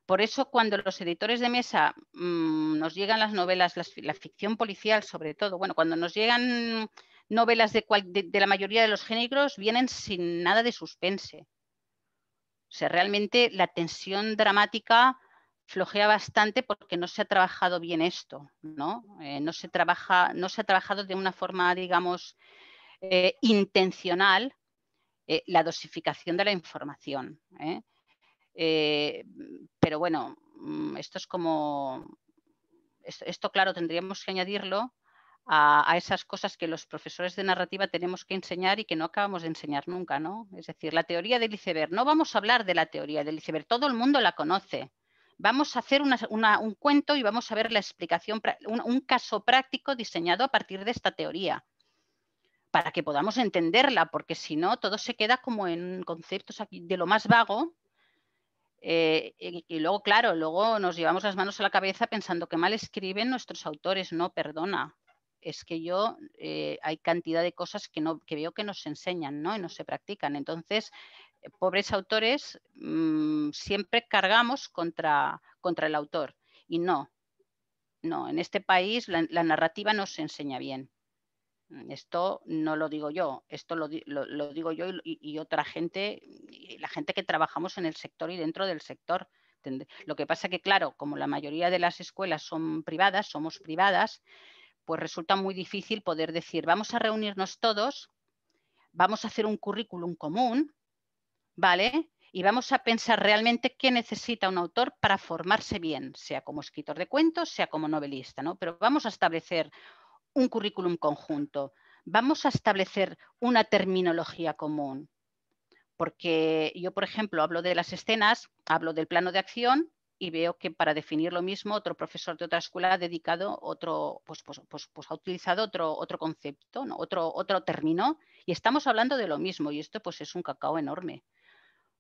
Por eso cuando los editores de mesa nos llegan las novelas, la ficción policial sobre todo, bueno, cuando nos llegan novelas de la mayoría de los géneros, vienen sin nada de suspense. O sea, realmente la tensión dramática flojea bastante porque no se ha trabajado bien esto, ¿no? No se ha trabajado de una forma, digamos, intencional la dosificación de la información. Pero bueno, esto es como... Esto, claro, tendríamos que añadirlo a esas cosas que los profesores de narrativa tenemos que enseñar y que no acabamos de enseñar nunca, ¿no? Es decir, la teoría del iceberg. No vamos a hablar de la teoría del iceberg, todo el mundo la conoce. Vamos a hacer un cuento y vamos a ver la explicación, un caso práctico diseñado a partir de esta teoría, para que podamos entenderla, porque si no, todo se queda como en conceptos aquí de lo más vago. Y luego, claro, luego nos llevamos las manos a la cabeza pensando que mal escriben nuestros autores. No, perdona. Es que hay cantidad de cosas que veo que nos enseñan, ¿no? Y no se practican. Entonces, pobres autores, siempre cargamos contra el autor. Y no, en este país la narrativa no se enseña bien. Esto no lo digo yo, esto lo digo yo y otra gente, y la gente que trabajamos en el sector y dentro del sector. Lo que pasa que, claro, como la mayoría de las escuelas somos privadas, pues resulta muy difícil poder decir, vamos a reunirnos todos, vamos a hacer un currículum común, ¿vale? Y vamos a pensar realmente qué necesita un autor para formarse bien, sea como escritor de cuentos, sea como novelista, ¿no? Pero vamos a establecer un currículum conjunto. Vamos a establecer una terminología común. Porque yo, por ejemplo, hablo de las escenas, hablo del plano de acción y veo que para definir lo mismo otro profesor de otra escuela ha dedicado ha utilizado otro concepto, ¿no? otro término, y estamos hablando de lo mismo, y esto pues es un cacao enorme,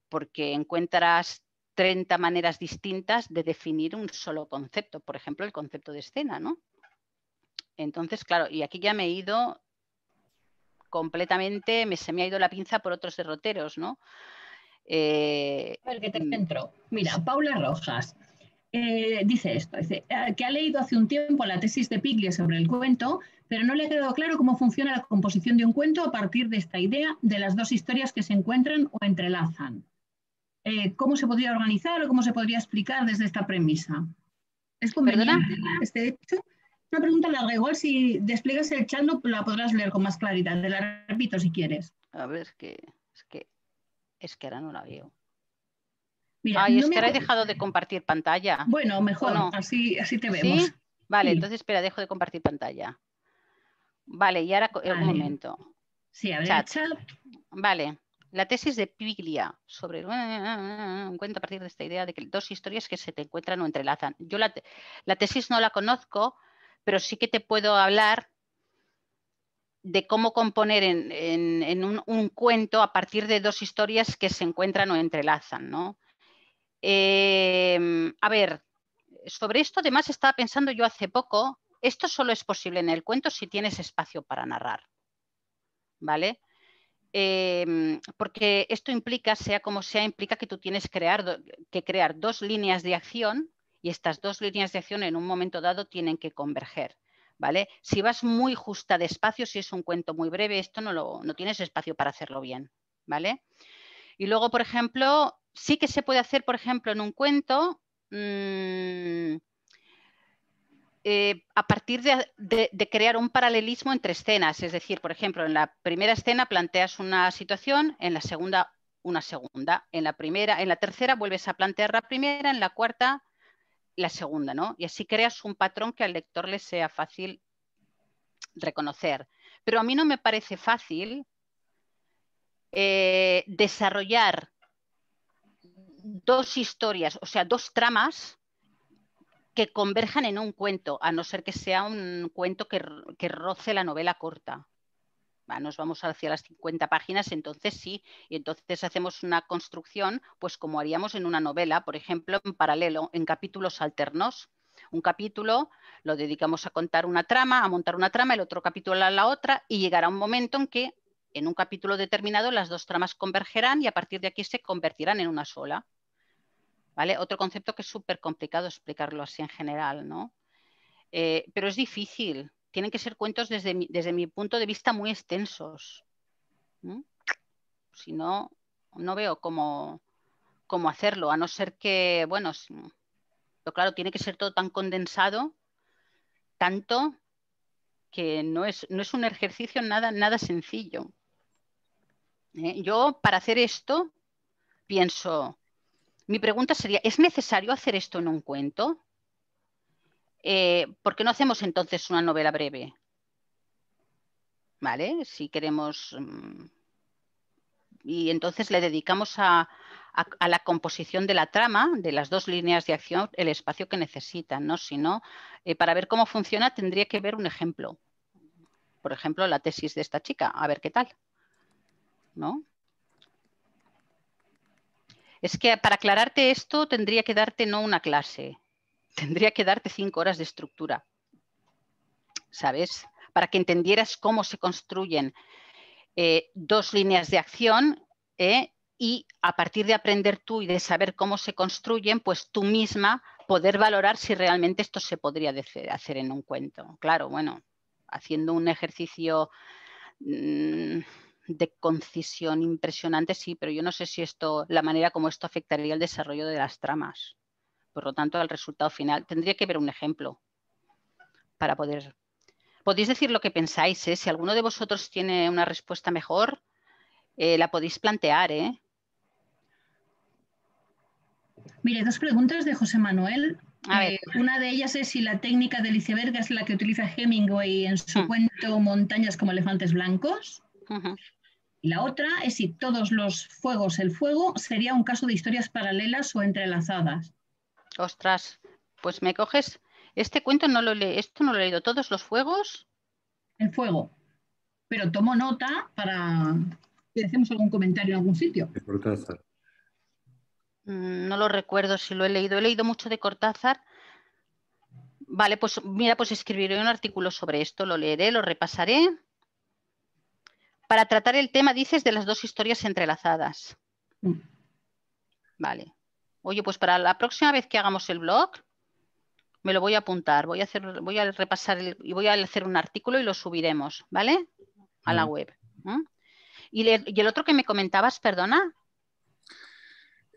porque encuentras 30 maneras distintas de definir un solo concepto, por ejemplo, el concepto de escena, ¿no? Entonces, claro, y aquí ya me he ido completamente, se me ha ido la pinza por otros derroteros, ¿no? A ver, que te centro. Mira, Paula Rojas dice esto, que ha leído hace un tiempo la tesis de Piglia sobre el cuento, pero no le ha quedado claro cómo funciona la composición de un cuento a partir de esta idea de las dos historias que se encuentran o entrelazan. ¿Cómo se podría organizar o cómo se podría explicar desde esta premisa? ¿Es conveniente este hecho? Una pregunta larga, igual si despliegas el chat no la podrás leer con más claridad. Te la repito si quieres. A ver, es que ahora no la veo. Mira, es que ahora he dejado de compartir pantalla. Bueno, mejor, no? así te vemos. ¿Sí? Vale, sí. Entonces espera, dejo de compartir pantalla. Vale, y ahora un momento. Sí, abre el chat. Vale. La tesis de Piglia sobre un cuento a partir de esta idea de que dos historias que se te encuentran o entrelazan. Yo la tesis no la conozco, pero sí que te puedo hablar de cómo componer en un cuento a partir de dos historias que se encuentran o entrelazan, ¿no? A ver, sobre esto además estaba pensando yo hace poco, esto solo es posible en el cuento si tienes espacio para narrar, ¿vale? Porque esto implica, sea como sea, implica que tú tienes que crear dos líneas de acción y estas dos líneas de acción en un momento dado tienen que converger, ¿vale? Si vas muy justa de espacio, si es un cuento muy breve, esto no tienes espacio para hacerlo bien, ¿vale? Y luego, por ejemplo, sí que se puede hacer, por ejemplo, en un cuento a partir de crear un paralelismo entre escenas. Es decir, por ejemplo, en la primera escena planteas una situación, en la segunda una segunda, en la tercera vuelves a plantear la primera, en la cuarta la segunda, ¿no? Y así creas un patrón que al lector le sea fácil reconocer. Pero a mí no me parece fácil desarrollar dos historias, o sea, dos tramas que converjan en un cuento, a no ser que sea un cuento que roce la novela corta. Nos vamos hacia las 50 páginas, entonces sí, y entonces hacemos una construcción, pues como haríamos en una novela, por ejemplo, en paralelo, en capítulos alternos. Un capítulo lo dedicamos a contar una trama, a montar una trama, el otro capítulo a la otra, y llegará un momento en que en un capítulo determinado las dos tramas convergerán y a partir de aquí se convertirán en una sola. ¿vale? Otro concepto que es súper complicado explicarlo así en general, ¿no? Pero es difícil. Tienen que ser cuentos desde mi punto de vista muy extensos. Si no, no veo cómo hacerlo, a no ser que, bueno, pero claro, tiene que ser todo tan condensado, tanto que no es un ejercicio nada sencillo. Yo, para hacer esto, pienso, mi pregunta sería, ¿es necesario hacer esto en un cuento? ¿Por qué no hacemos entonces una novela breve? ¿Vale? Si queremos... Y entonces le dedicamos a la composición de la trama, de las dos líneas de acción, el espacio que necesitan, ¿no? Si no, para ver cómo funciona tendría que ver un ejemplo. Por ejemplo, la tesis de esta chica, a ver qué tal, ¿no? Es que para aclararte esto tendría que darte no una clase, tendría que darte 5 horas de estructura, ¿sabes? Para que entendieras cómo se construyen dos líneas de acción y a partir de aprender tú y de saber cómo se construyen, pues tú misma poder valorar si realmente esto se podría hacer en un cuento. Claro, bueno, haciendo un ejercicio de concisión impresionante, sí, pero yo no sé si la manera como esto afectaría el desarrollo de las tramas. Por lo tanto, al resultado final tendría que ver un ejemplo para poder... Podéis decir lo que pensáis, si alguno de vosotros tiene una respuesta mejor, la podéis plantear, Mire, 2 preguntas de José Manuel. A ver. Una de ellas es si la técnica del iceberg es la que utiliza Hemingway en su cuento Montañas como elefantes blancos. Y la otra es si todos los fuegos, el fuego, sería un caso de historias paralelas o entrelazadas. Ostras, pues me coges... Este cuento no lo esto no lo he leído. ¿Todos los fuegos? El fuego. Pero tomo nota para que hacemos algún comentario en algún sitio. De Cortázar. No lo recuerdo si lo he leído. He leído mucho de Cortázar. Vale, pues mira, pues escribiré un artículo sobre esto. Lo leeré, lo repasaré. Para tratar el tema, dices, de las dos historias entrelazadas. Vale. Oye, pues para la próxima vez que hagamos el blog, me lo voy a apuntar. Voy a repasar y voy a hacer un artículo y lo subiremos, ¿vale? A la web. ¿Y el otro que me comentabas, perdona?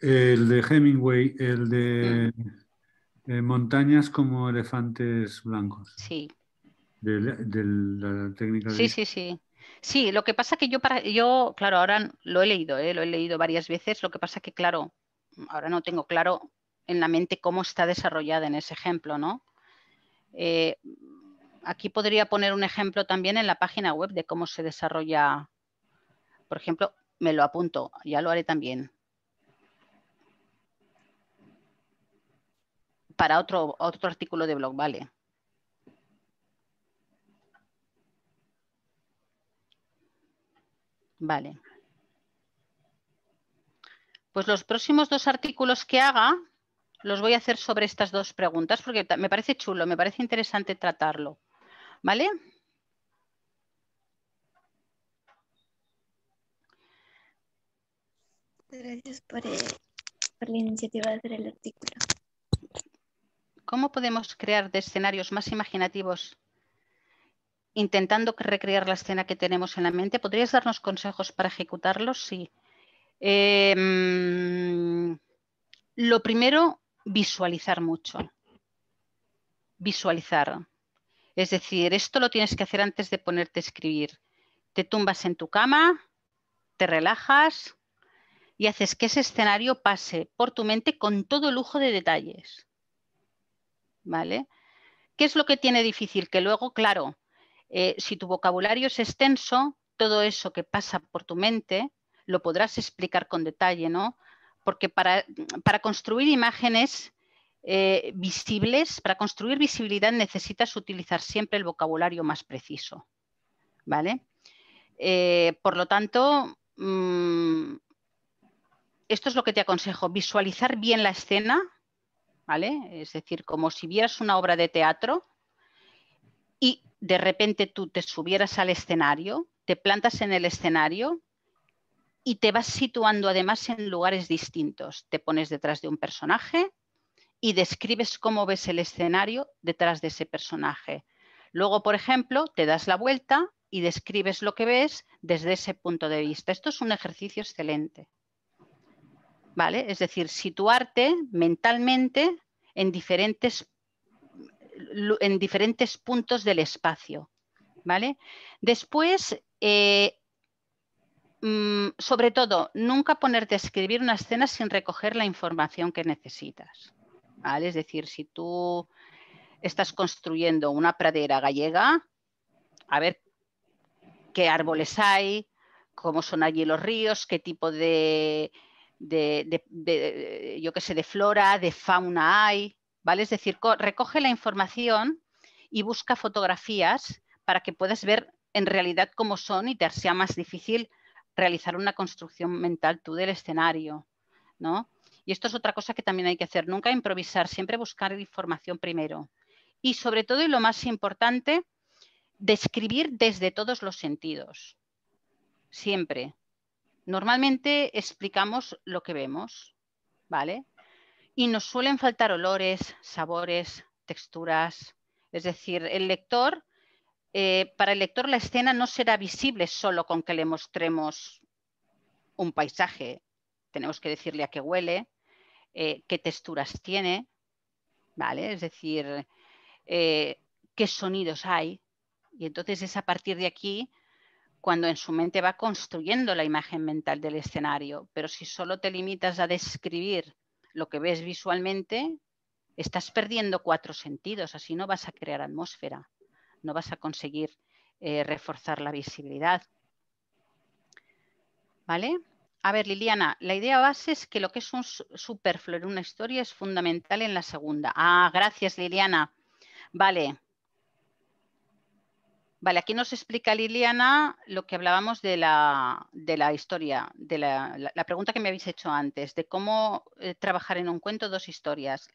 El de Hemingway, el de Montañas como elefantes blancos. Sí. De la técnica de... Sí. Sí, lo que pasa que yo, claro, ahora lo he leído varias veces. Lo que pasa que, claro, ahora no tengo claro en la mente cómo está desarrollada en ese ejemplo, ¿no? Aquí podría poner un ejemplo también en la página web de cómo se desarrolla. Por ejemplo, me lo apunto, ya lo haré también. Para otro artículo de blog, vale. Vale. Pues los próximos 2 artículos que haga los voy a hacer sobre estas 2 preguntas porque me parece chulo, me parece interesante tratarlo. ¿Vale? Gracias por la iniciativa de hacer el artículo. ¿Cómo podemos crear escenarios más imaginativos intentando recrear la escena que tenemos en la mente? ¿Podrías darnos consejos para ejecutarlos? Sí. Lo primero, visualizar mucho. Visualizar. Es decir, esto lo tienes que hacer antes de ponerte a escribir. Te tumbas en tu cama, te relajas y haces que ese escenario pase por tu mente con todo lujo de detalles. ¿Vale? ¿Qué es lo que tiene difícil? Que luego, claro, si tu vocabulario es extenso, todo eso que pasa por tu mente lo podrás explicar con detalle, ¿no? Porque para construir imágenes visibles, para construir visibilidad necesitas utilizar siempre el vocabulario más preciso, ¿vale? Por lo tanto, esto es lo que te aconsejo, visualizar bien la escena, ¿vale? Es decir, como si vieras una obra de teatro y de repente tú te subieras al escenario, te plantas en el escenario y te vas situando además en lugares distintos. Te pones detrás de un personaje y describes cómo ves el escenario detrás de ese personaje. Luego, por ejemplo, te das la vuelta y describes lo que ves desde ese punto de vista. Esto es un ejercicio excelente, ¿vale? Es decir, situarte mentalmente en diferentes puntos del espacio, ¿vale? Después, sobre todo, nunca ponerte a escribir una escena sin recoger la información que necesitas, ¿vale? Es decir, si tú estás construyendo una pradera gallega, a ver qué árboles hay, cómo son allí los ríos, qué tipo de yo qué sé, de flora, de fauna hay, ¿vale? Es decir, recoge la información y busca fotografías para que puedas ver en realidad cómo son y te sea más difícil realizar una construcción mental tú del escenario, ¿no? Y esto es otra cosa que también hay que hacer, nunca improvisar, siempre buscar información primero. Y sobre todo, y lo más importante, describir desde todos los sentidos, siempre. Normalmente explicamos lo que vemos, ¿vale? Y nos suelen faltar olores, sabores, texturas. Es decir, el lector, para el lector la escena no será visible solo con que le mostremos un paisaje. Tenemos que decirle a qué huele, qué texturas tiene, ¿vale? Es decir, qué sonidos hay. Y entonces es a partir de aquí cuando en su mente va construyendo la imagen mental del escenario. Pero si solo te limitas a describir lo que ves visualmente, estás perdiendo 4 sentidos, así no vas a crear atmósfera, no vas a conseguir reforzar la visibilidad. ¿Vale? A ver, Liliana, la idea base es que lo que es un superfluo en una historia es fundamental en la segunda. Ah, gracias, Liliana. Vale. Vale, aquí nos explica Liliana lo que hablábamos de la historia, de la pregunta que me habéis hecho antes, de cómo trabajar en un cuento 2 historias.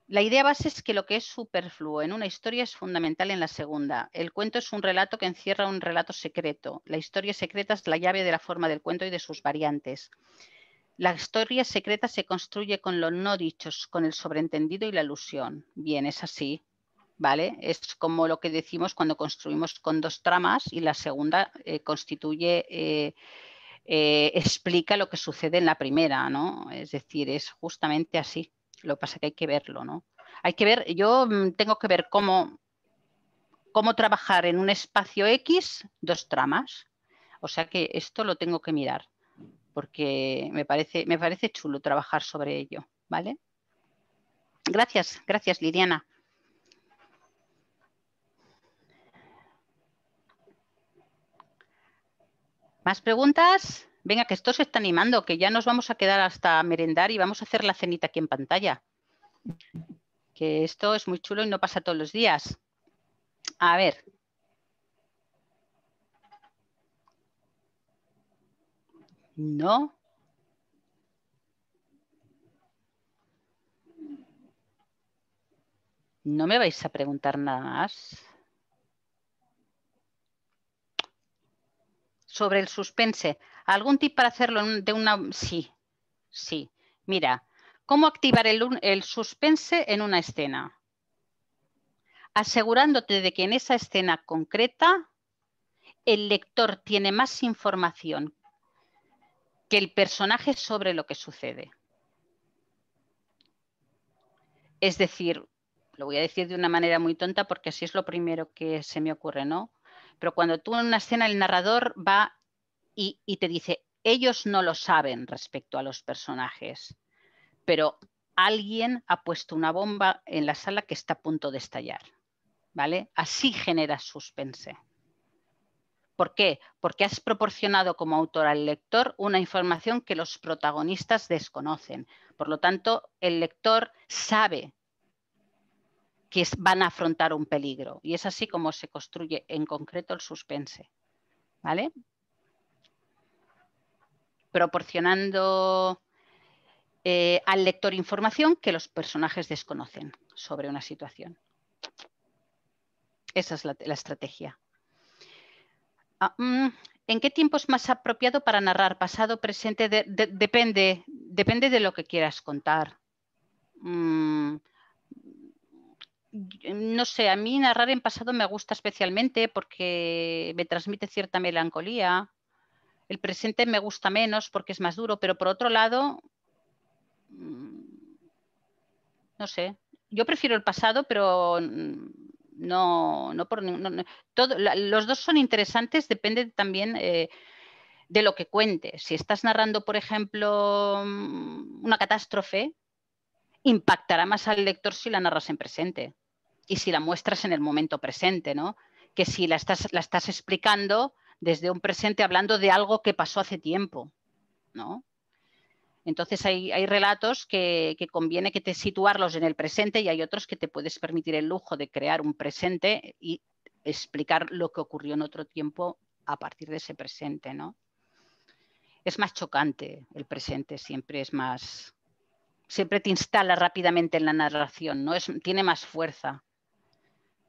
La idea base es que lo que es superfluo en una historia es fundamental en la segunda. El cuento es un relato que encierra un relato secreto. La historia secreta es la llave de la forma del cuento y de sus variantes. La historia secreta se construye con los no dichos, con el sobreentendido y la alusión. Bien, es así, ¿vale? Es como lo que decimos cuando construimos con 2 tramas y la segunda explica lo que sucede en la primera, ¿no? Es decir, es justamente así. Lo que pasa es que hay que verlo, ¿no? Hay que ver, yo tengo que ver cómo trabajar en un espacio X 2 tramas. O sea que esto lo tengo que mirar, porque me parece chulo trabajar sobre ello, ¿vale? Gracias, gracias, Liliana. ¿Más preguntas? Venga, que esto se está animando, que ya nos vamos a quedar hasta merendar y vamos a hacer la cenita aquí en pantalla. Que esto es muy chulo y no pasa todos los días. A ver. No. No me vais a preguntar nada más. Sobre el suspense. ¿Algún tip para hacerlo de una...? Sí, sí. Mira, ¿cómo activar el suspense en una escena? Asegurándote de que en esa escena concreta el lector tiene más información que el personaje sobre lo que sucede. Es decir, lo voy a decir de una manera muy tonta porque así es lo primero que se me ocurre, ¿no? Pero cuando tú en una escena el narrador va y te dice, ellos no lo saben respecto a los personajes, pero alguien ha puesto una bomba en la sala que está a punto de estallar, ¿vale? Así generas suspense. ¿Por qué? Porque has proporcionado como autor al lector una información que los protagonistas desconocen. Por lo tanto, el lector sabe que van a afrontar un peligro. Y es así como se construye en concreto el suspense, ¿vale? Proporcionando al lector información que los personajes desconocen sobre una situación. Esa es la estrategia. ¿En qué tiempo es más apropiado para narrar? Pasado, presente, depende de lo que quieras contar. No sé, a mí narrar en pasado me gusta especialmente porque me transmite cierta melancolía. El presente me gusta menos porque es más duro, pero por otro lado, no sé, yo prefiero el pasado, pero los dos son interesantes, depende también de lo que cuentes. Si estás narrando, por ejemplo, una catástrofe, impactará más al lector si la narras en presente y si la muestras en el momento presente, ¿no? Que si la estás explicando desde un presente hablando de algo que pasó hace tiempo, ¿no? Entonces hay relatos que conviene que te situarlos en el presente y hay otros que te puedes permitir el lujo de crear un presente y explicar lo que ocurrió en otro tiempo a partir de ese presente, ¿no? Es más chocante el presente, siempre te instala rápidamente en la narración, ¿no? Tiene más fuerza.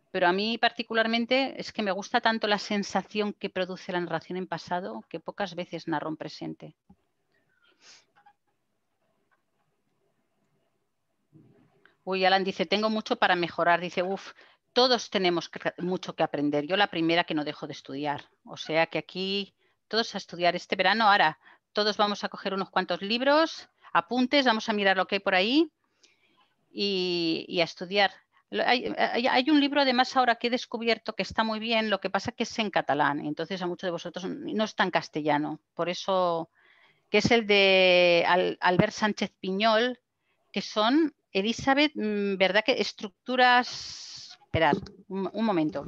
Pero a mí particularmente es que me gusta tanto la sensación que produce la narración en pasado que pocas veces narro en presente. Uy, Alan dice, tengo mucho para mejorar. Dice, todos tenemos mucho que aprender. Yo la primera que no dejo de estudiar. O sea que aquí todos a estudiar este verano. Ahora todos vamos a coger unos cuantos libros, apuntes, vamos a mirar lo que hay por ahí y a estudiar. Hay un libro además ahora que he descubierto que está muy bien, lo que pasa que es en catalán. Entonces a muchos de vosotros no está en castellano. Por eso, que es el de Albert Sánchez Piñol, que son... Elizabeth, ¿verdad que estructuras? Esperad, un momento.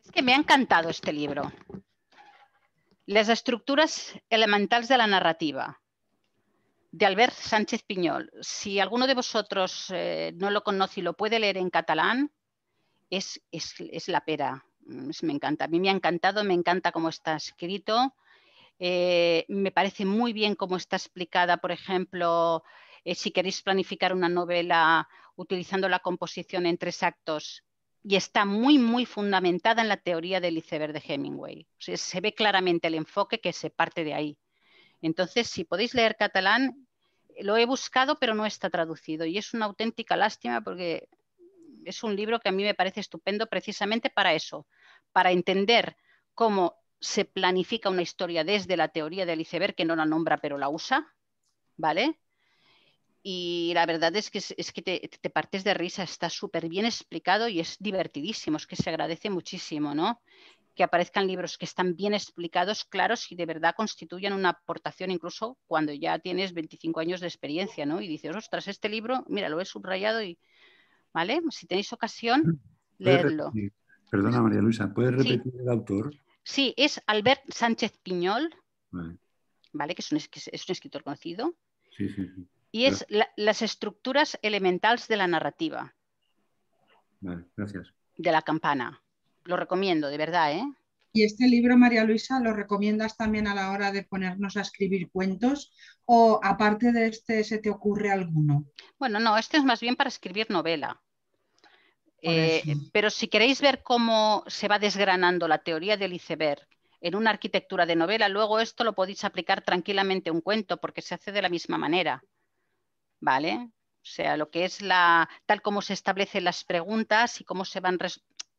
Es que me ha encantado este libro. Las estructuras elementals de la narrativa, de Albert Sánchez Piñol. Si alguno de vosotros no lo conoce y lo puede leer en catalán, es la pera. Me encanta. A mí me ha encantado, me encanta cómo está escrito. Me parece muy bien cómo está explicada, por ejemplo, si queréis planificar una novela utilizando la composición en 3 actos, y está muy, muy fundamentada en la teoría del iceberg de Hemingway. O sea, se ve claramente el enfoque que se parte de ahí. Entonces, si podéis leer catalán, lo he buscado, pero no está traducido. Y es una auténtica lástima porque es un libro que a mí me parece estupendo precisamente para eso, para entender cómo se planifica una historia desde la teoría del iceberg, que no la nombra pero la usa, ¿vale? Y la verdad es que te partes de risa, está súper bien explicado y es divertidísimo, es que se agradece muchísimo, ¿no? Que aparezcan libros que están bien explicados, claros y de verdad constituyan una aportación incluso cuando ya tienes 25 años de experiencia, ¿no? Y dices, ostras, este libro, mira, lo he subrayado y, ¿vale? Si tenéis ocasión, leedlo. Perdona, María Luisa, ¿puedes repetir el autor? Sí, es Albert Sánchez Piñol, ¿vale? Que es un escritor conocido. Sí. Y es las estructuras elementals de la narrativa. Vale, gracias. De la campana. Lo recomiendo, de verdad, ¿eh? ¿Y este libro, María Luisa, lo recomiendas también a la hora de ponernos a escribir cuentos? ¿O aparte de este, se te ocurre alguno? Bueno, no, este es más bien para escribir novela. Pero si queréis ver cómo se va desgranando la teoría del iceberg en una arquitectura de novela, luego esto lo podéis aplicar tranquilamente a un cuento porque se hace de la misma manera. ¿Vale? O sea, lo que es tal como se establecen las preguntas y cómo se van...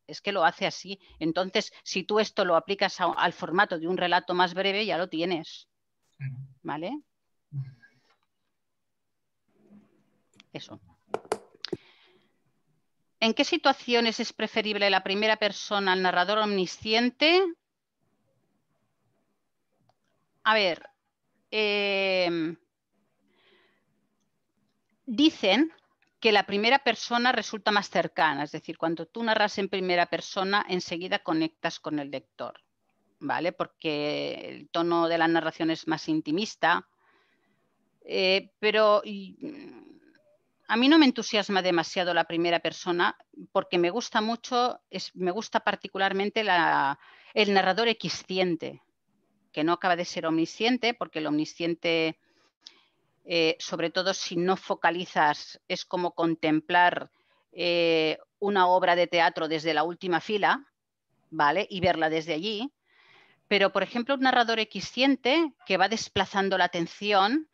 Es que lo hace así. Entonces, si tú esto lo aplicas al formato de un relato más breve, ya lo tienes. ¿Vale? Eso. ¿En qué situaciones es preferible la primera persona al narrador omnisciente? A ver, dicen que la primera persona resulta más cercana, es decir, cuando tú narras en primera persona, enseguida conectas con el lector, ¿vale? Porque el tono de la narración es más intimista, pero a mí no me entusiasma demasiado la primera persona porque me gusta mucho, me gusta particularmente el narrador equisciente. que no acaba de ser omnisciente, porque el omnisciente, sobre todo si no focalizas, es como contemplar una obra de teatro desde la última fila, ¿vale? Y verla desde allí. Pero, por ejemplo, un narrador equisciente que va desplazando la atención,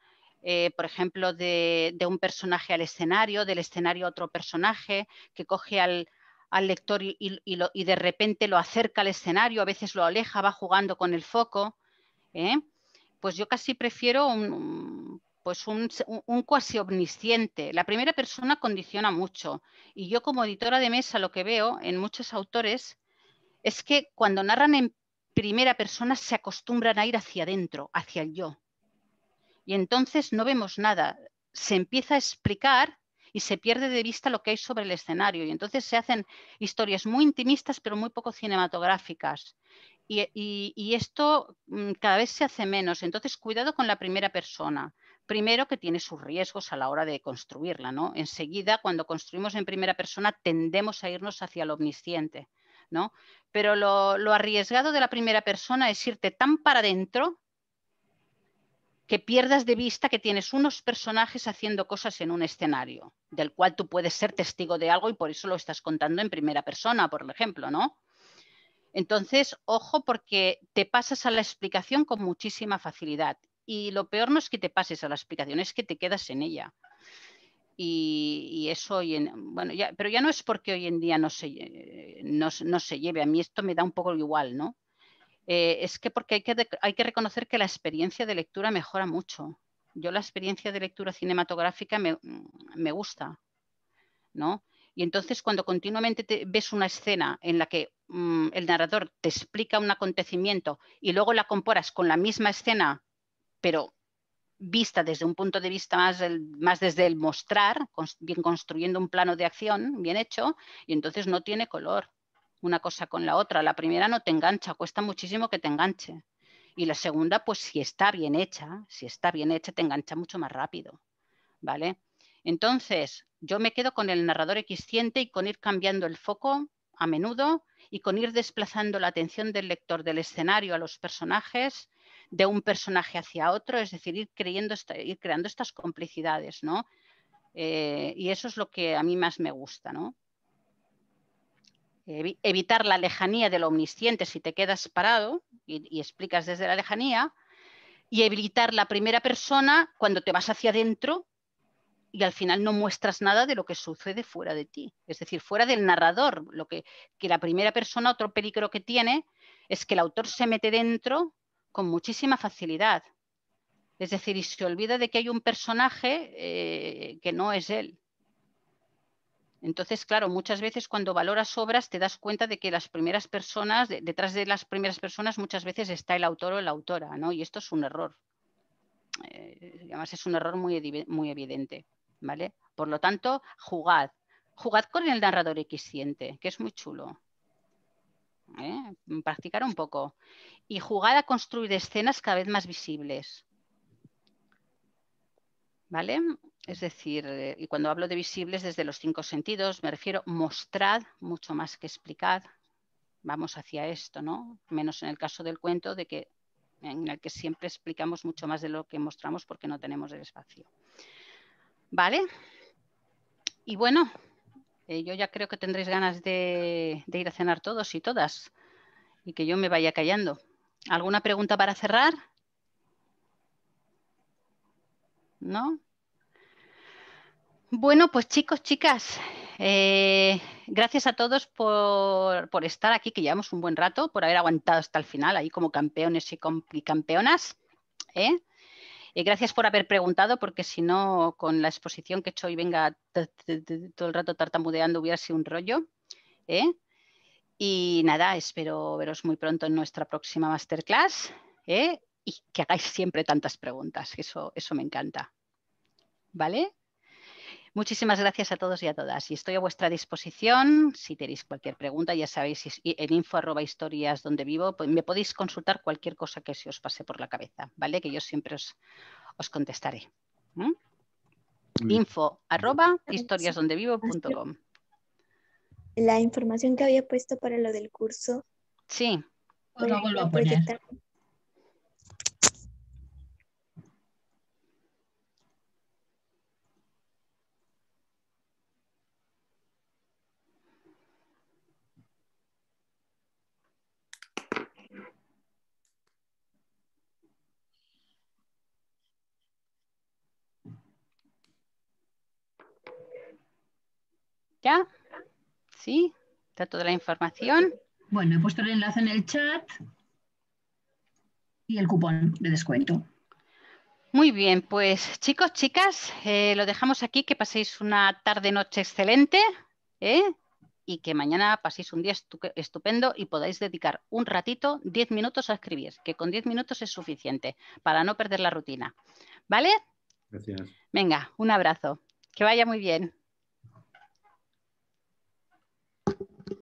por ejemplo, de un personaje al escenario, del escenario a otro personaje, que coge al lector y de repente lo acerca al escenario, a veces lo aleja, va jugando con el foco, pues yo casi prefiero un cuasi omnisciente. La primera persona condiciona mucho. Y yo como editora de mesa lo que veo en muchos autores es que cuando narran en primera persona se acostumbran a ir hacia adentro, hacia el yo. Y entonces no vemos nada. Se empieza a explicar y se pierde de vista lo que hay sobre el escenario. Y entonces se hacen historias muy intimistas pero muy poco cinematográficas. Y esto cada vez se hace menos. Entonces, cuidado con la primera persona. Primero, que tiene sus riesgos a la hora de construirla, ¿no? Enseguida, cuando construimos en primera persona, tendemos a irnos hacia lo omnisciente, ¿no? Pero lo arriesgado de la primera persona es irte tan para adentro que pierdas de vista que tienes unos personajes haciendo cosas en un escenario, del cual tú puedes ser testigo de algo y por eso lo estás contando en primera persona, por ejemplo, ¿no? Entonces, ojo, porque te pasas a la explicación con muchísima facilidad. Y lo peor no es que te pases a la explicación, es que te quedas en ella. Y eso bueno, pero ya no es porque hoy en día no se lleve. A mí esto me da un poco igual, ¿no? Es que porque hay que reconocer que la experiencia de lectura mejora mucho. Yo la experiencia de lectura cinematográfica me gusta, ¿no? Y entonces cuando continuamente ves una escena en la que el narrador te explica un acontecimiento y luego la comparas con la misma escena, pero vista desde un punto de vista más desde el mostrar, bien construyendo un plano de acción bien hecho, y entonces no tiene color una cosa con la otra. La primera no te engancha, cuesta muchísimo que te enganche. Y la segunda, pues si está bien hecha, te engancha mucho más rápido, ¿vale? Entonces, yo me quedo con el narrador equisciente y con ir cambiando el foco a menudo y con ir desplazando la atención del lector del escenario a los personajes, de un personaje hacia otro, es decir, ir creando estas complicidades, ¿no? Y eso es lo que a mí más me gusta, ¿no? Evitar la lejanía de lo omnisciente si te quedas parado y explicas desde la lejanía, y evitar la primera persona cuando te vas hacia adentro y al final no muestras nada de lo que sucede fuera de ti, es decir, fuera del narrador. Que la primera persona, otro peligro que tiene es que el autor se mete dentro con muchísima facilidad, es decir, y se olvida de que hay un personaje que no es él. Entonces, claro, muchas veces cuando valoras obras te das cuenta de que las primeras personas, detrás de las primeras personas muchas veces está el autor o la autora, ¿no? Y esto es un error. Además es un error muy evidente, ¿vale? Por lo tanto, jugad con el narrador equisciente, que es muy chulo. Practicar un poco. Y jugad a construir escenas cada vez más visibles, ¿vale? Es decir, y cuando hablo de visibles desde los 5 sentidos, me refiero mostrad mucho más que explicad. Vamos hacia esto, ¿no? Menos en el caso del cuento, en el que siempre explicamos mucho más de lo que mostramos porque no tenemos el espacio. ¿Vale? Y bueno, yo ya creo que tendréis ganas de ir a cenar todos y todas y que yo me vaya callando. ¿Alguna pregunta para cerrar? ¿No? Bueno, pues chicos, chicas, gracias a todos por estar aquí, que llevamos un buen rato, por haber aguantado hasta el final, ahí como campeones y campeonas. Gracias por haber preguntado, porque si no, con la exposición que he hecho hoy, venga todo el rato tartamudeando, hubiera sido un rollo. Y nada, espero veros muy pronto en nuestra próxima masterclass y que hagáis siempre tantas preguntas, eso me encanta. ¿Vale? Muchísimas gracias a todos y a todas. Y estoy a vuestra disposición. Si tenéis cualquier pregunta, ya sabéis, en info@historiasdondevivo me podéis consultar cualquier cosa que se os pase por la cabeza, ¿vale? Que yo siempre os contestaré. info@historiasdondevivo.com. La información que había puesto para lo del curso. Sí. Os la vuelvo a poner. ¿Ya? ¿Sí? ¿Está toda la información? Bueno, he puesto el enlace en el chat y el cupón de descuento. Muy bien, pues chicos, chicas, lo dejamos aquí, que paséis una tarde-noche excelente, ¿eh? Y que mañana paséis un día estupendo y podáis dedicar un ratito, 10 minutos a escribir, que con 10 minutos es suficiente para no perder la rutina. ¿Vale? Gracias. Venga, un abrazo. Que vaya muy bien.